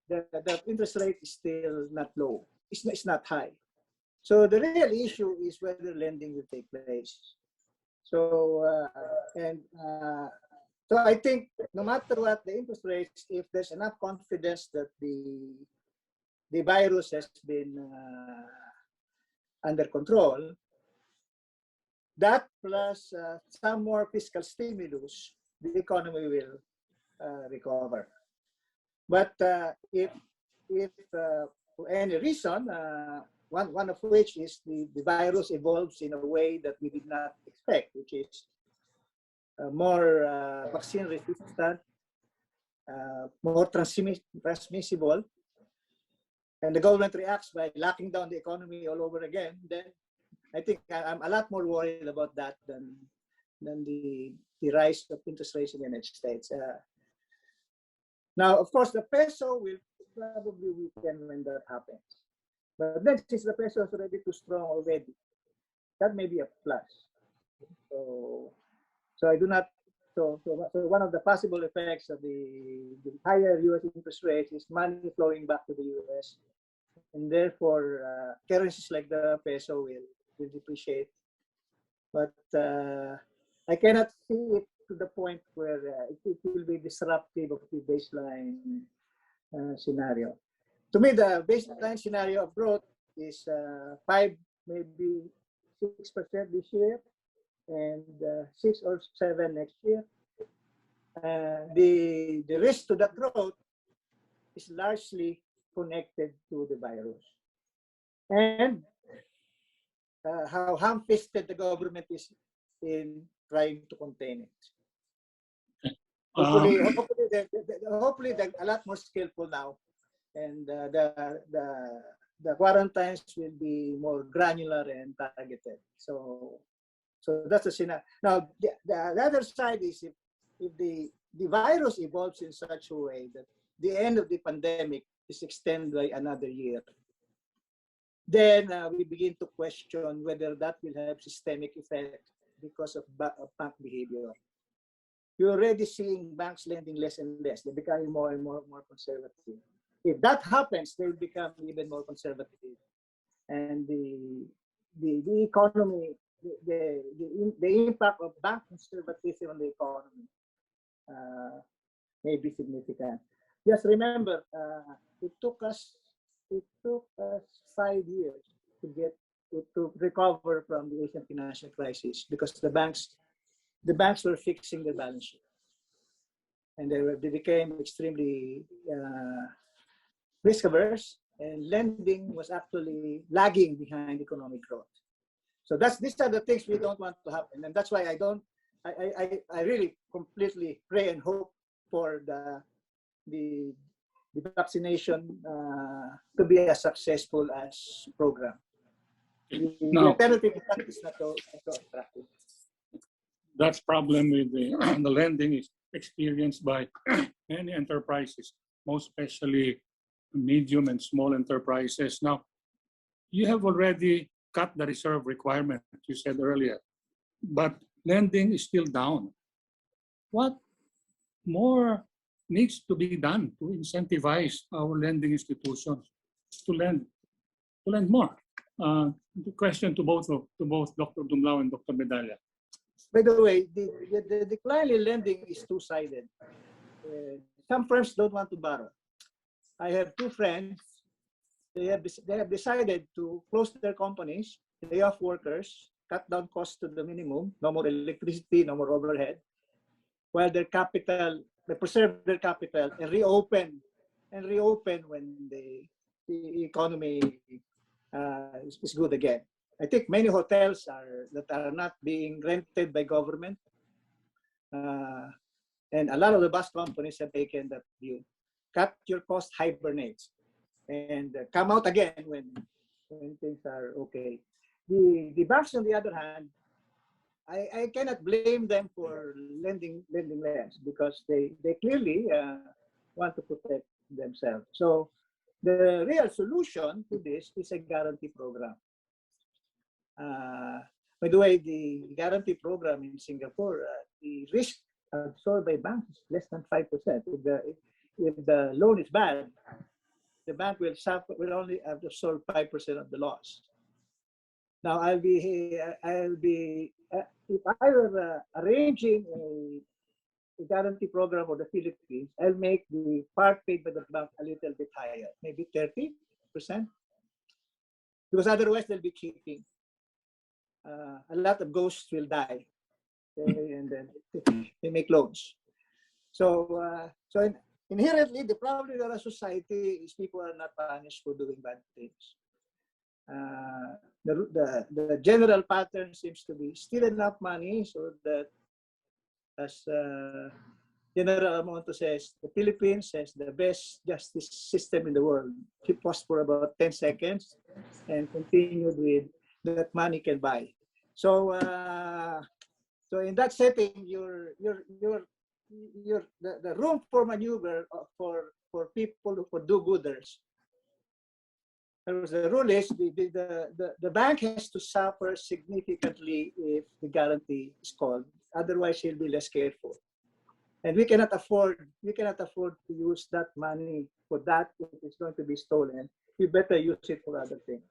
the interest rate is still not low. It's not high. So the real issue is whether lending will take place. So so I think no matter what the interest rates, if there's enough confidence that the virus has been under control, that plus some more fiscal stimulus, the economy will recover. But if for any reason, one of which is the virus evolves in a way that we did not expect, which is more vaccine resistant, more transmissible, and the government reacts by locking down the economy all over again, then I think I'm a lot more worried about that than the rise of interest rates in the United States. Now, of course, the peso will probably weaken when that happens. But then, since the peso is already too strong already, that may be a plus. So I do not. So one of the possible effects of the higher U.S. interest rates is money flowing back to the U.S. and therefore currencies like the peso will depreciate. But I cannot see it to the point where it will be disruptive of the baseline scenario. To me, the baseline scenario of growth is 5, maybe 6% this year, and 6 or 7 next year. The risk to that growth is largely connected to the virus and how ham-fisted the government is in trying to contain it. Hopefully they're a lot more skillful now, and the quarantines will be more granular and targeted. So that's the scenario. Now the other side is if the virus evolves in such a way that the end of the pandemic is extended by another year, then we begin to question whether that will have systemic effect because of bank behavior. You're already seeing banks lending less and less. They're becoming more and more conservative. If that happens, they'll become even more conservative. And the economy, the impact of bank conservatism on the economy may be significant. Just remember, it took us 5 years to recover from the Asian financial crisis because the banks were fixing their balance sheet, and they became extremely risk averse, and lending was actually lagging behind economic growth. So these are the things we don't want to happen, and that's why I really completely pray and hope for the vaccination to be as successful as program. The alternative is not so attractive. That's problem with the lending is experienced by many enterprises, most especially medium and small enterprises. Now, you have already cut the reserve requirement, you said earlier, but lending is still down. What more needs to be done to incentivize our lending institutions to lend more? The question to both Dr. Dumlao and Dr. Medalla. By the way, the decline in lending is two-sided. Some firms don't want to borrow. I have 2 friends. They have decided to close their companies, lay off workers, cut down costs to the minimum, no more electricity, no more overhead, while they preserve their capital and reopen when the economy is good again. I think many hotels that are not being rented by government, and a lot of the bus companies have taken that view. Cut your cost, hibernate, and come out again when things are okay. The banks, on the other hand, I cannot blame them for lending less because they clearly want to protect themselves. So the real solution to this is a guarantee program. By the way, the guarantee program in Singapore, the risk absorbed by banks is less than 5%. If the loan is bad, the bank will only absorb 5% of the loss. Now if I were arranging a guarantee program for the Philippines, I'll make the part paid by the bank a little bit higher, maybe 30%, because otherwise they'll be cheating. A lot of ghosts will die, and then they make loans. So inherently, the problem in our society is people are not punished for doing bad things. The general pattern seems to be steal enough money so that, as General Amonto says, the Philippines has the best justice system in the world. He paused for about 10 seconds and continued with that money can buy. So so in that setting, the room for maneuver for people, for do-gooders. The rule is the bank has to suffer significantly if the guarantee is called. Otherwise, he'll be less careful. And we cannot afford to use that money for that if it's going to be stolen. We better use it for other things.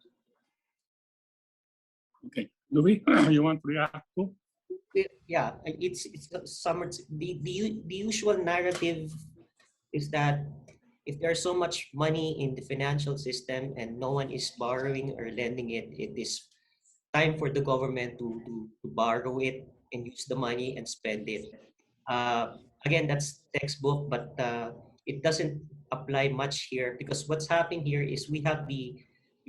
Okay, Louis, you want to react to? Yeah, it's the usual narrative is that if there's so much money in the financial system and no one is borrowing or lending it, it is time for the government to borrow it and use the money and spend it. Again, that's textbook, but it doesn't apply much here, because what's happening here is we have the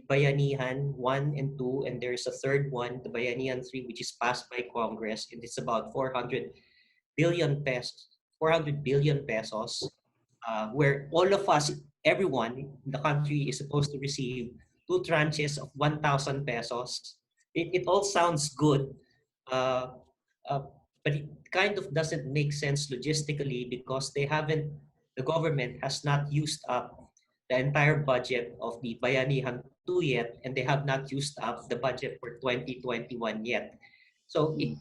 Bayanihan 1 and 2, and there's a third one, the Bayanihan 3, which is passed by Congress, and it's about 400 billion pesos, where all of us, everyone in the country is supposed to receive 2 tranches of 1,000 pesos. It all sounds good, uh, uh, but it kind of doesn't make sense logistically, because the government has not used up the entire budget of the Bayanihan 2 yet, and they have not used up the budget for 2021 yet. So the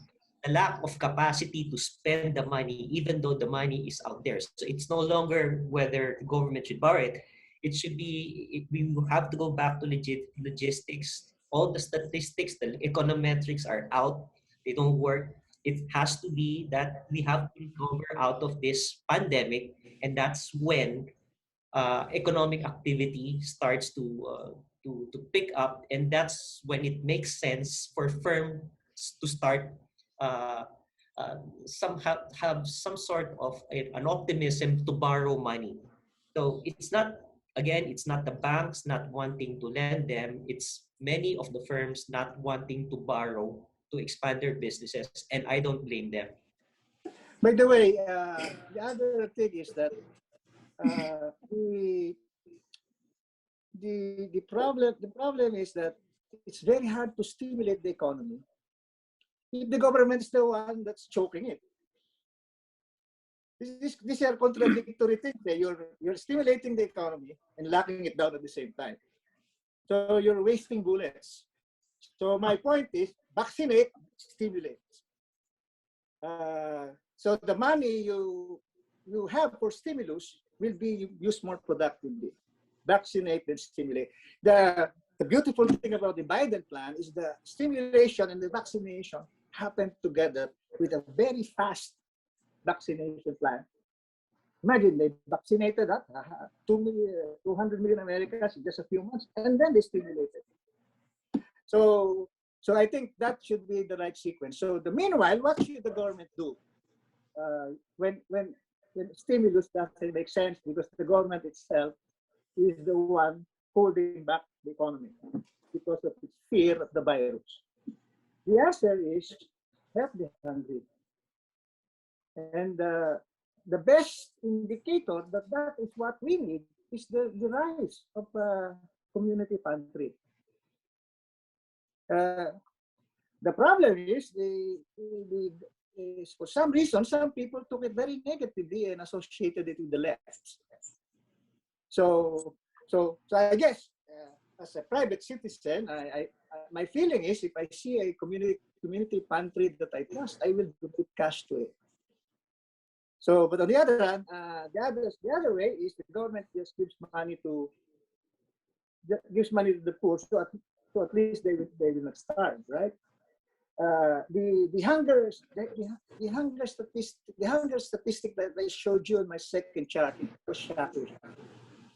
lack of capacity to spend the money, even though the money is out there. So it's no longer whether the government should borrow it. It should be, we will have to go back to logistics. All the statistics, the econometrics are out. They don't work. It has to be that we have to recover out of this pandemic, and that's when economic activity starts to pick up, and that's when it makes sense for firms to start uh, have some sort of an optimism to borrow money. So it's not, again, it's not the banks not wanting to lend them, it's many of the firms not wanting to borrow to expand their businesses, and I don't blame them. By the way, the other thing is that the problem is that it's very hard to stimulate the economy if the government is the one that's choking it. These are contradictory things. You're stimulating the economy and locking it down at the same time. So you're wasting bullets. So my point is, vaccinate, stimulate. So the money you have for stimulus will be used more productively. Vaccinate and stimulate. The beautiful thing about the Biden plan is the stimulation and the vaccination happen together with a very fast vaccination plan. Imagine they vaccinated 200 million Americans in just a few months, and then they stimulated. So I think that should be the right sequence. So meanwhile, what should the government do when stimulus doesn't make sense because the government itself is the one holding back the economy because of its fear of the virus? The answer is help the hungry. And the best indicator that is what we need is the rise of community pantry. The problem is for some reason, some people took it very negatively and associated it with the left. So I guess as a private citizen, my feeling is if I see a community pantry that I trust, I will put cash to it. So, but on the other hand, the other way is the government just gives money to the poor. So so at least they will not starve, right? The hunger statistic that I showed you in my second chart was shocking.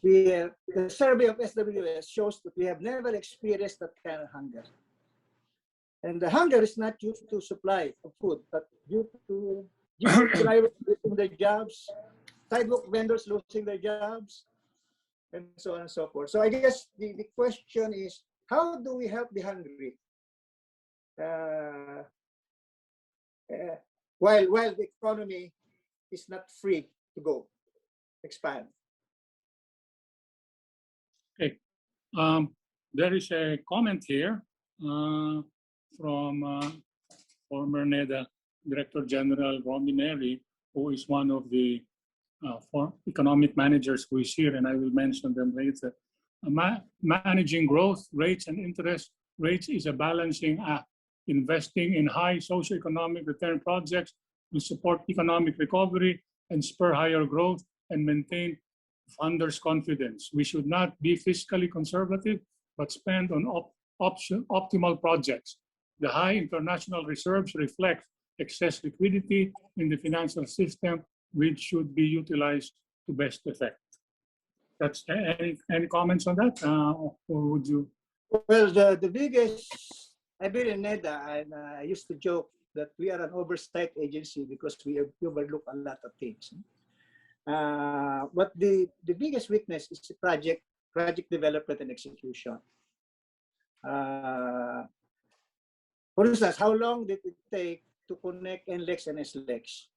The survey of SWS shows that we have never experienced that kind of hunger. And the hunger is not due to supply of food, but due to drivers losing their jobs, sidewalk vendors losing their jobs, and so on and so forth. So I guess the question is, how do we help the hungry? While the economy is not free to go, expand. Okay. There is a comment here from former NEDA Director General Romineri, who is one of the economic managers who is here, and I will mention them later. Managing growth rates and interest rates is a balancing act. Investing in high socioeconomic return projects will support economic recovery and spur higher growth and maintain funders' confidence. We should not be fiscally conservative, but spend on optimal projects. The high international reserves reflect excess liquidity in the financial system, which should be utilized to best effect. That's any comments on that, or would you? Well, the biggest, I've been in NEDA, and I used to joke that we are an oversight agency because we overlook a lot of things. But the biggest weakness is the project development and execution. For instance, how long did it take to connect NLEX and SLEX?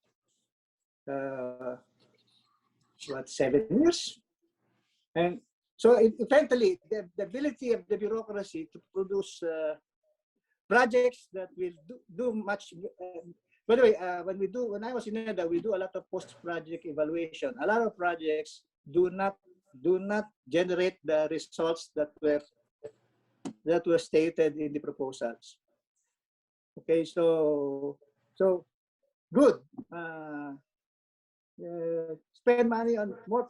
7 years? And so eventually, the ability of the bureaucracy to produce projects that will do much. By the way, when I was in NEDA, we do a lot of post-project evaluation. A lot of projects do not generate the results that were stated in the proposals. Okay, so good. Spend money on more.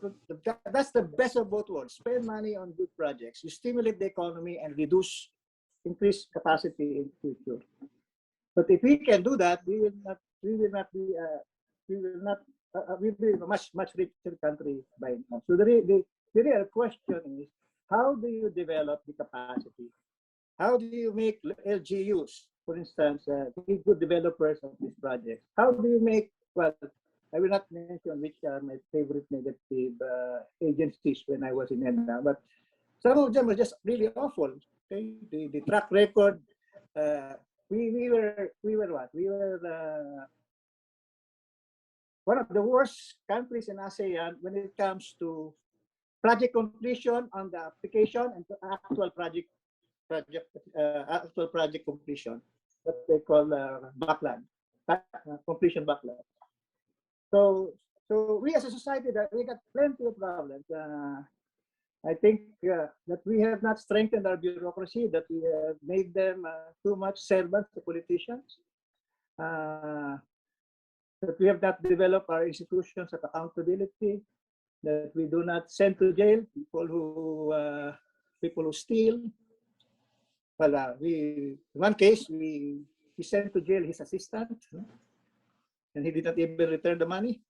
That's the best of both worlds. Spend money on good projects. You stimulate the economy and increase capacity in the future. But if we can do that, we will be a much richer country by now. So the real question is, how do you develop the capacity? How do you make LGUs, for instance, be good developers of these projects? How do you make, well, I will not mention which are my favorite negative agencies when I was in NEDA, but some of them were just really awful. Okay? The track record, we were what? We were one of the worst countries in ASEAN when it comes to project completion on the application and to actual project completion, what they call backlog, completion backlog. So we as a society, that we got plenty of problems. I think that we have not strengthened our bureaucracy, that we have made them too much servants to politicians, that we have not developed our institutions of accountability, that we do not send to jail people who steal. Well, in one case, we sent to jail his assistant, and he did not even return the money.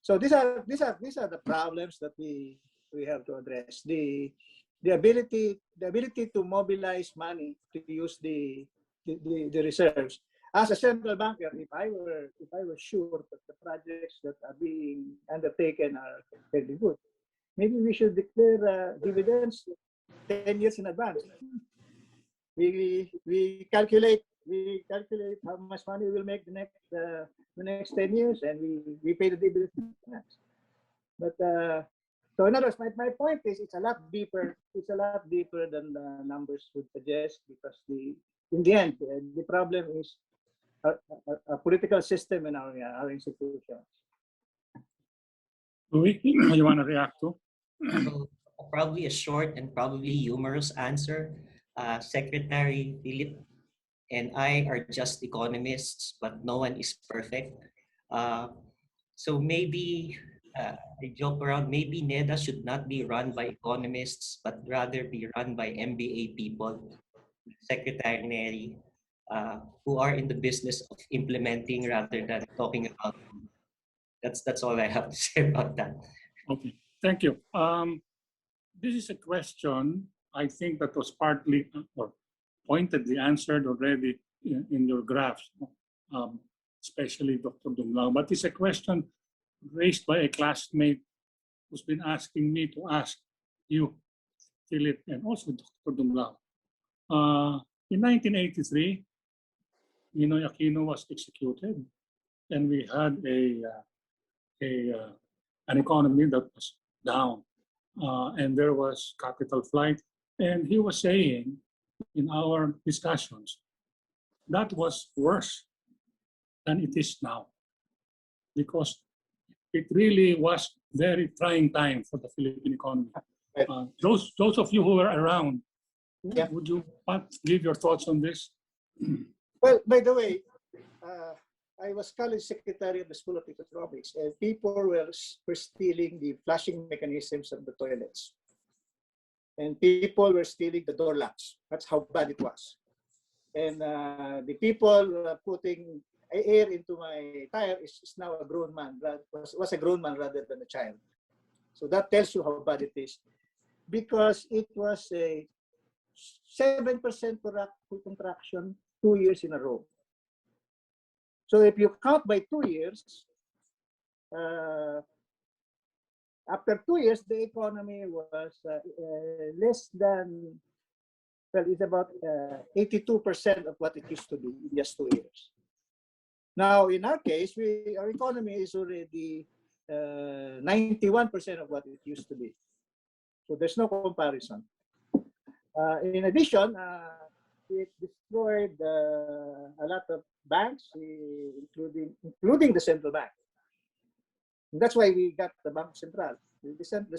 So these are the problems that we have to address. The ability to mobilize money to use the reserves. As a central banker, if I were sure that the projects that are being undertaken are very good, maybe we should declare dividends 10 years in advance. We calculate how much money we will make the next 10 years, and we pay the dividends in advance. But so in other words, my point is it's a lot deeper. It's a lot deeper than the numbers would suggest, because in the end, the problem is a political system in our institutions. You want to react to? So, probably a short and probably humorous answer. Secretary Philip and I are just economists, but no one is perfect. So maybe I joke around, maybe NEDA should not be run by economists, but rather be run by MBA people, secretary, who are in the business of implementing rather than talking about. That's all I have to say about that. Okay, thank you. This is a question I think that was partly or pointedly answered already in your graphs, especially Dr. Dumlao. But it's a question raised by a classmate who's been asking me to ask you, Philip, and also Dr. Dumlao. In 1983, Ninoy Aquino was executed, and we had an economy that was down, and there was capital flight. And he was saying in our discussions that was worse than it is now, because it really was very trying time for the Philippine economy. Those of you who were around, Yeah. would you give your thoughts on this? Well, by the way, I was college secretary of the School of Economics, and people were stealing the flushing mechanisms of the toilets. And people were stealing the door locks. That's how bad it was. And the people putting air into my tire is now a grown man, was a grown man rather than a child. So that tells you how bad it is. Because it was a 7% contraction 2 years in a row. So if you count by 2 years, after 2 years, the economy was less than, well, it's about 82% of what it used to be in just 2 years. Now, in our case, our economy is already 91% of what it used to be. So there's no comparison. In addition, it destroyed a lot of banks, including the central bank. And that's why we got the Bank Central. The center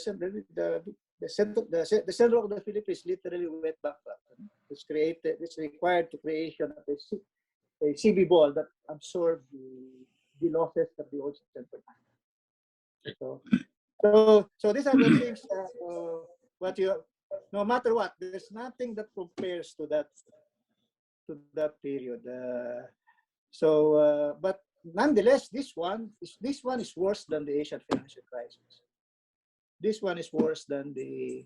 of the Philippines literally went bankrupt. It's required to creation of a CB ball that absorbed the losses of the old central bank. So these are the things that no matter what, there's nothing that compares to that period. But nonetheless, this one is worse than the Asian financial crisis. This one is worse than the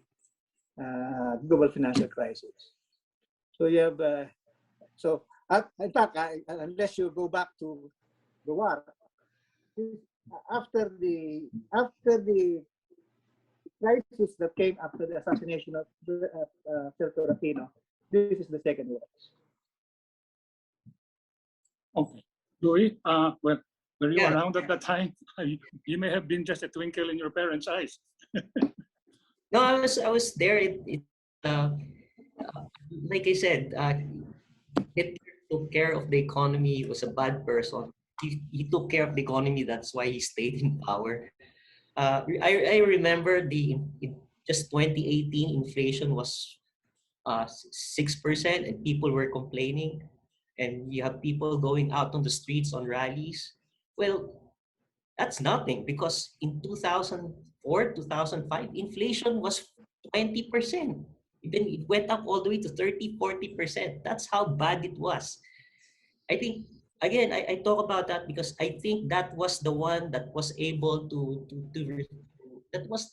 global financial crisis. So you have in fact, unless you go back to the war, after the crisis that came after the assassination of Sergio Aquino, this is the second worst. Okay. Louis, well, were you Yeah. around at that time? You may have been just a twinkle in your parents' eyes. No, I was there. Like I said, Hitler took care of the economy. He was a bad person. He took care of the economy. That's why he stayed in power. I remember in just 2018 inflation was 6%, and people were complaining, and you have people going out on the streets on rallies. Well, that's nothing, because in 2004, 2005, inflation was 20%. Then it went up all the way to 30, 40%. That's how bad it was. I think, again, I talk about that because I think that was the one that was able that was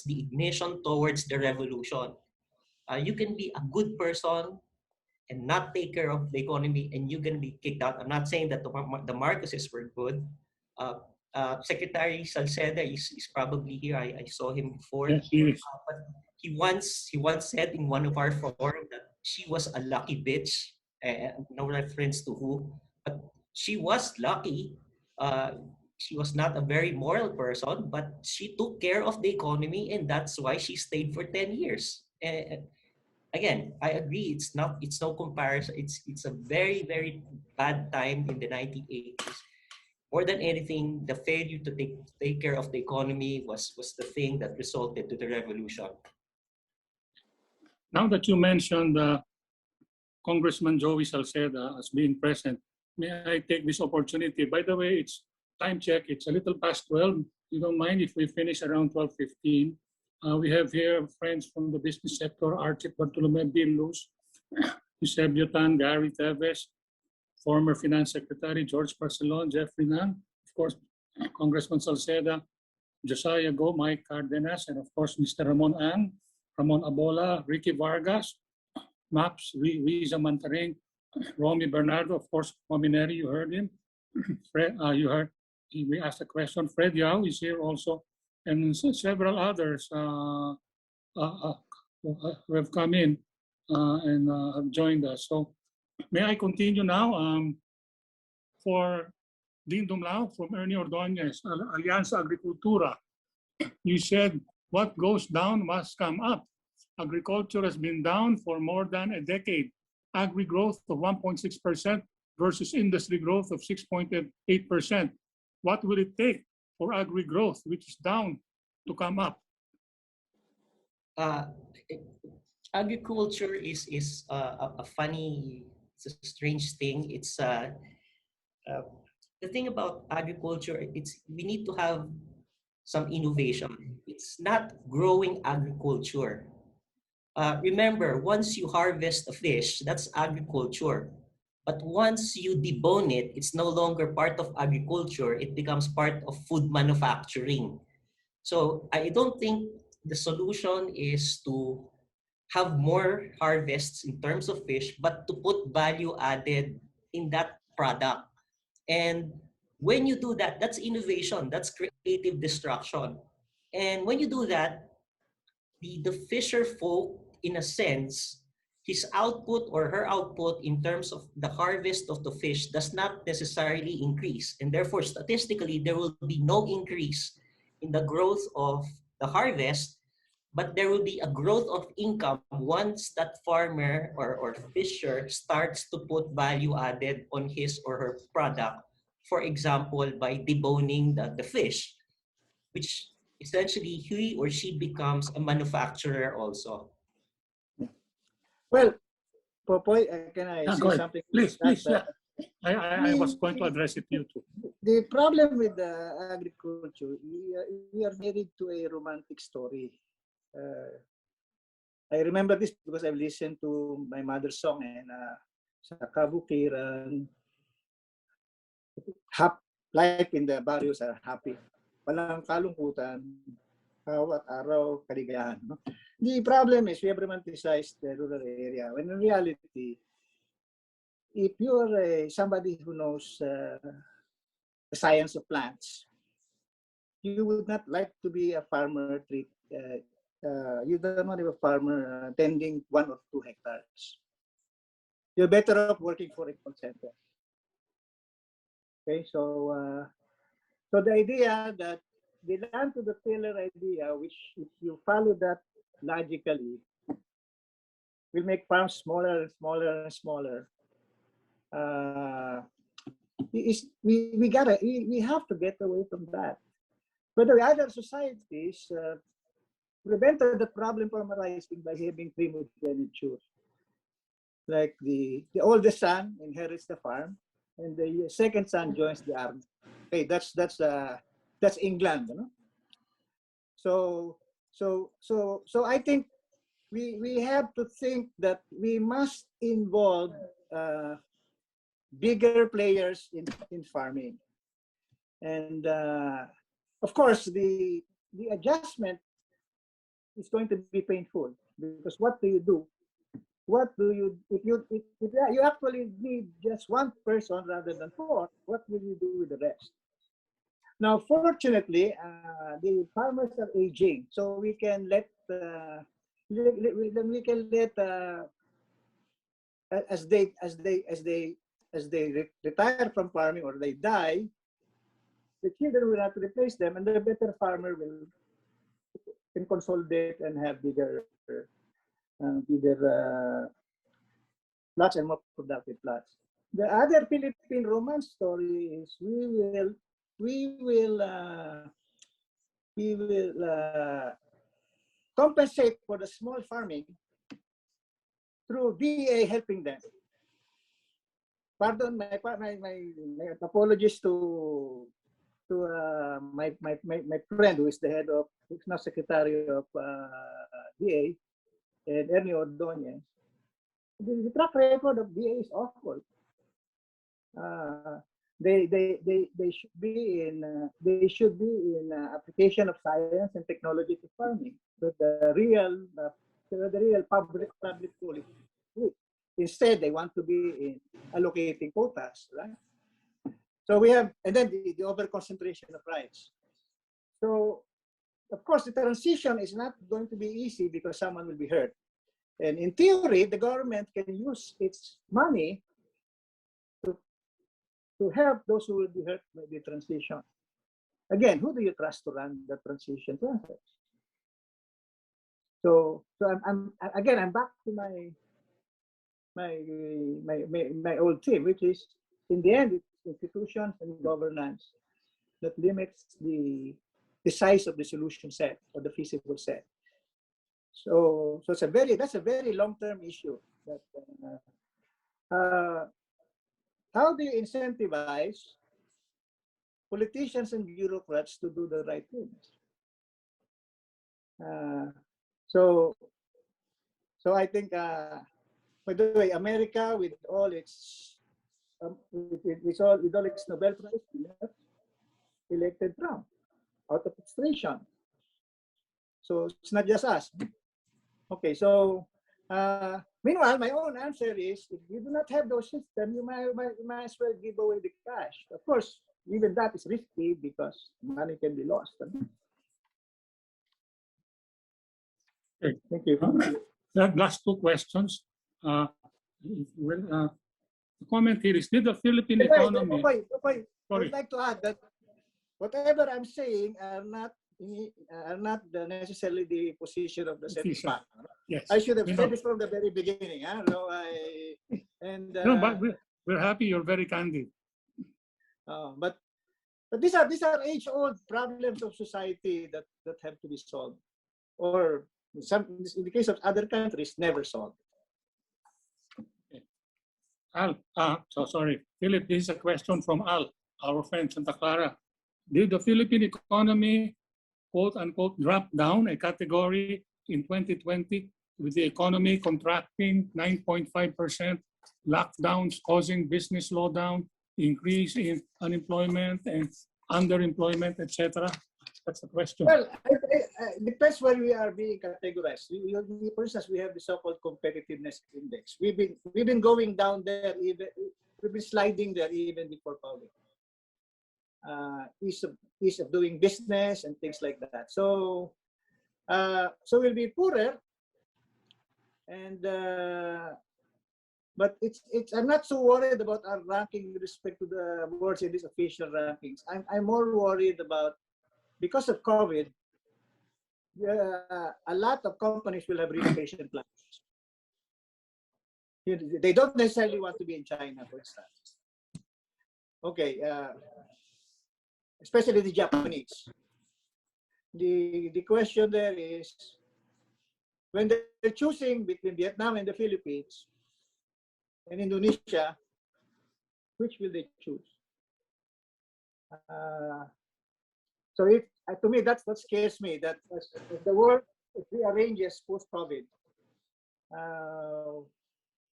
the ignition towards the revolution. You can be a good person and not take care of the economy, and you're going to be kicked out. I'm not saying that the Marcoses were good. Secretary Salceda is probably here. I saw him before. Yes, he is. But he once said in one of our forums that she was a lucky bitch. No reference to who, but she was lucky. She was not a very moral person, but she took care of the economy, and that's why she stayed for 10 years. Again, I agree. It's no comparison. It's a very, very bad time in the 1980s. More than anything, the failure to take care of the economy was the thing that resulted to the revolution. Now that you mentioned Congressman Joey Salceda as being present, may I take this opportunity? By the way, it's time check. It's a little past 12. you don't mind if we finish around 12:15. We have here friends from the business sector, Archie Bartolome Billus, Eusebio Tan, Gary Teves, former Finance Secretary George Barcelon, Jeffrey Nan, of course, Congressman Salceda, Josiah Go, Mike Cardenas, and of course, Mr. Ramon Ang, Ramon Abola, Ricky Vargas, Maps, Riza Mantaring, Romy Bernardo, of course, Momineri, you heard him. Fred, you heard, we asked a question. Fred Yao is here also, and several others who have come in and have joined us. So may I continue now? For Dean Dumlao from Ernie Ordonez, Alianza Agricultura, you said what goes down must come up. Agriculture has been down for more than a decade. Agri growth of 1.6% versus industry growth of 6.8%. What will it take for agri growth, which is down, to come up? Agriculture is a funny, it's a strange thing. It's the thing about agriculture. It's we need to have some innovation. It's not growing agriculture. Remember, once you harvest a fish, that's agriculture. But once you debone it, it's no longer part of agriculture. It becomes part of food manufacturing. So I don't think the solution is to have more harvests in terms of fish, but to put value added in that product. And when you do that, that's innovation, that's creative destruction. And when you do that, the fisher folk, in a sense, his output or her output in terms of the harvest of the fish does not necessarily increase. And therefore, statistically, there will be no increase in the growth of the harvest, but there will be a growth of income once that farmer or fisher starts to put value added on his or her product. For example, by deboning the fish, which essentially he or she becomes a manufacturer also. Well, Popoy, can I Yeah, say go ahead. something? Please, That, please, yeah. I was going to address it to you too. The problem with agriculture, we are married to a romantic story. I remember this because I've listened to my mother's song and sa kabukiran, life in the barrios are happy. Walang kalungkutan, bawat araw kaligayahan. No? The problem is we have romanticized the rural area when in reality, if you're somebody who knows the science of plants, you would not like to be a farmer. You don't want to be a farmer tending 1 or 2 hectares. You're better off working for a call center. Okay, so the idea that the land to the tiller idea, which if you follow that logically, will make farms smaller and smaller and smaller. We have to get away from that. But the other societies prevented the problem from arising by having primogeniture. Like the oldest son inherits the farm, and the second son joins the army. Okay, that's England, you know. So I think we have to think that we must involve bigger players in farming, and of course the adjustment is going to be painful because what do you do? What do you if you actually need just 1 person rather than 4? What will you do with the rest? Now, fortunately, the farmers are aging, so we can let as they retire from farming or they die, the children will have to replace them, and the better farmer can consolidate and have bigger plots and more productive plots. The other Philippine romance story is we will compensate for the small farming through VA helping them. Pardon my apologies to my friend who is the head of, who's now Secretary of DA, and Ernie Ordonez. The track record of DA is awful. They should be in application of science and technology to farming with the real public policy. Instead, they want to be in allocating quotas, right? So we have, and then the over concentration of rights. So of course, the transition is not going to be easy because someone will be hurt. And in theory, the government can use its money to help those who will be hurt by the transition. Again, who do you trust to run the transition process? So I'm back to my old team, which is in the end, it's institutions and governance that limits the size of the solution set or the feasible set. So that's a very long-term issue. That how do you incentivize politicians and bureaucrats to do the right things? So I think, by the way, America with all its with all its Nobel Prize winners elected Trump out of frustration. So it's not just us. Okay, so meanwhile, my own answer is, if you do not have those systems, you might as well give away the cash. Of course, even that is risky because money can be lost. Okay. Thank you. Last two questions. The comment here is, did the Philippine economy... I would Sorry. like to add that whatever I'm saying are not necessarily the position of the Senate Official. Bank. Yes. I should have We said know. this from the very beginning. No, No, but we're happy you're very candid. but these are age-old problems of society that have to be solved, or in the case of other countries, never solved. Al, sorry, Philip, this is a question from Al, our friend Santa Clara. Did the Philippine economy, quote unquote, drop down a category in 2020 with the economy contracting 9.5%, lockdowns causing business slowdown, increase in unemployment and underemployment, etc.? That's the question. Well, it depends where we are being categorized. For instance, we have the so-called competitiveness index. We've been going down there, we've been sliding there even before COVID. Ease of doing business and things like that. So we'll be poorer, and but I'm not so worried about our ranking with respect to the words in these official rankings. I'm more worried about, because of COVID, a lot of companies will have relocation plans. They don't necessarily want to be in China, for instance. Okay, especially the Japanese. The question there is, when they're choosing between Vietnam and the Philippines and Indonesia, which will they choose? So to me, that's what scares me, that as the world rearranges post-COVID,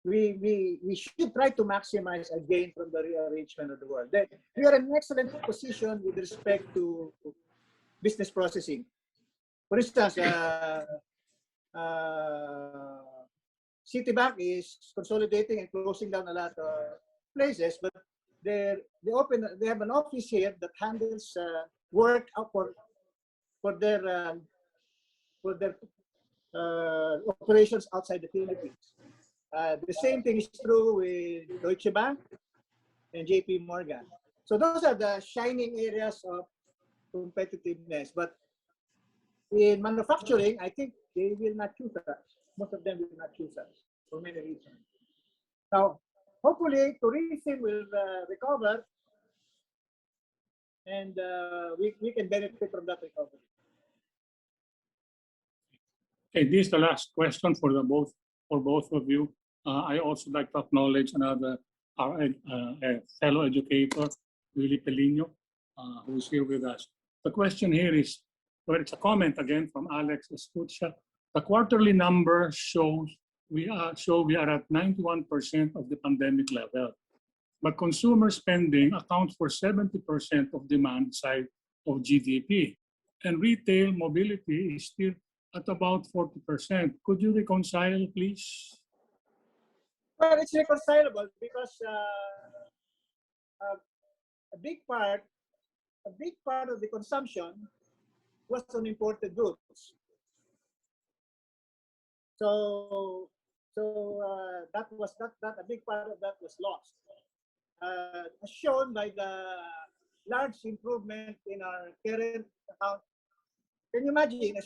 we should try to maximize a gain from the rearrangement of the world. We are in an excellent position with respect to business processing. For instance, Citibank is consolidating and closing down a lot of places, but they have an office here that handles work for their operations outside the Philippines. The same thing is true with Deutsche Bank and JP Morgan. So those are the shining areas of competitiveness. But in manufacturing, I think they will not choose us. Most of them will not choose us for many reasons. Now, hopefully, tourism will recover, and we can benefit from that recovery. Okay, this is the last question for both of you. I also like to acknowledge our fellow educator, Willie Pelino. who's here with us. The question here is, well, it's a comment again from Alex Escucha. The quarterly number shows we are at 91% of the pandemic level. But consumer spending accounts for 70% of demand side of GDP. And retail mobility is still at about 40%. Could you reconcile, please? Well, it's reconcilable because a big part of the consumption was on imported goods. So that a big part of that was lost. As shown by the large improvement in our current account. Can you imagine a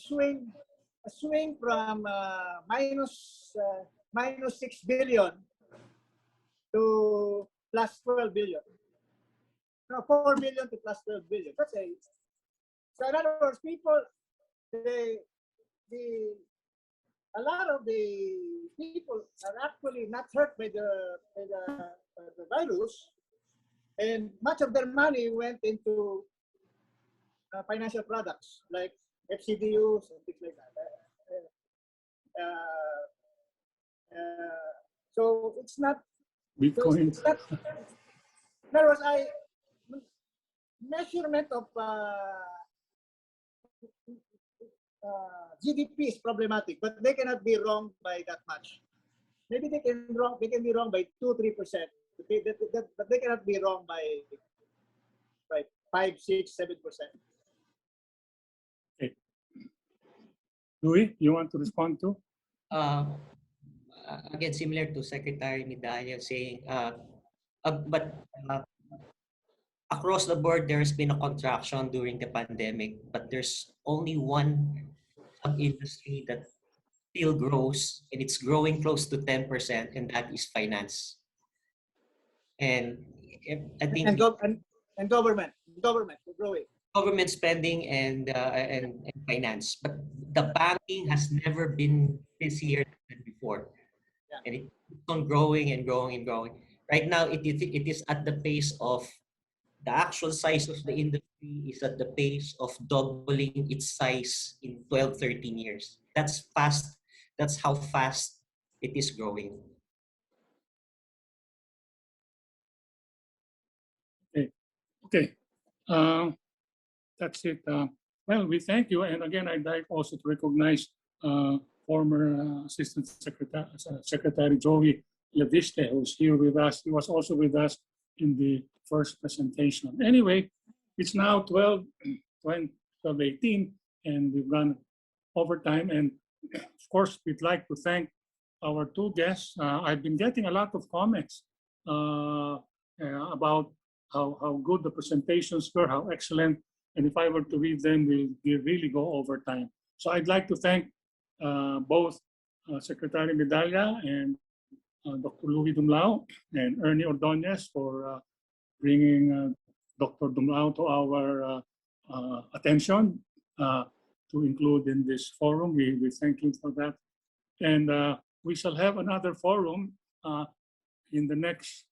swing from minus 6 billion to plus 12 billion? No, 4 billion to plus 12 billion. So in other words, a lot of the people are actually not hurt by the virus, and much of their money went into financial products like FCDUs and things like that. So it's not Bitcoin. So there was a measurement of GDP is problematic, but they cannot be wrong by that much. Maybe they can be wrong by 2-3%, but they cannot be wrong by 5, 6, 7%. Okay. Louis, you want to respond to? Again, similar to Secretary Medalla saying, but across the board, there's been a contraction during the pandemic, but there's only one sub-industry that still grows, and it's growing close to 10%, and that is finance. And I think and government growing. Government spending and finance, but the banking has never been busier than before, and it keeps on growing and growing and growing. Right now, it is at the pace of the actual size of the industry is at the pace of doubling its size in 12, 13 years. That's fast. That's how fast it is growing. Okay. That's it. Well, we thank you. And again, I'd like also to recognize former Assistant Secretary Joey Leviste, who's here with us. He was also with us in the first presentation. Anyway, it's now 12:18, and we've gone over time. And of course, we'd like to thank our two guests. I've been getting a lot of comments about how good the presentations were, how excellent. And if I were to read them, we'll really go over time. So I'd like to thank both Secretary Medalla and Dr. Louis Dumlao and Ernie Ordonez for bringing Dr. Dumlao to our attention to include in this forum. We thank you for that. And we shall have another forum in the next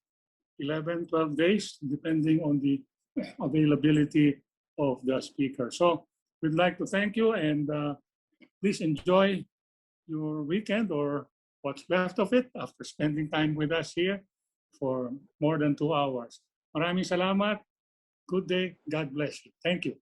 11, 12 days, depending on the availability of the speaker. So we'd like to thank you, and please enjoy your weekend or what's left of it after spending time with us here for more than 2 hours. Maraming salamat. Good day. God bless you. Thank you.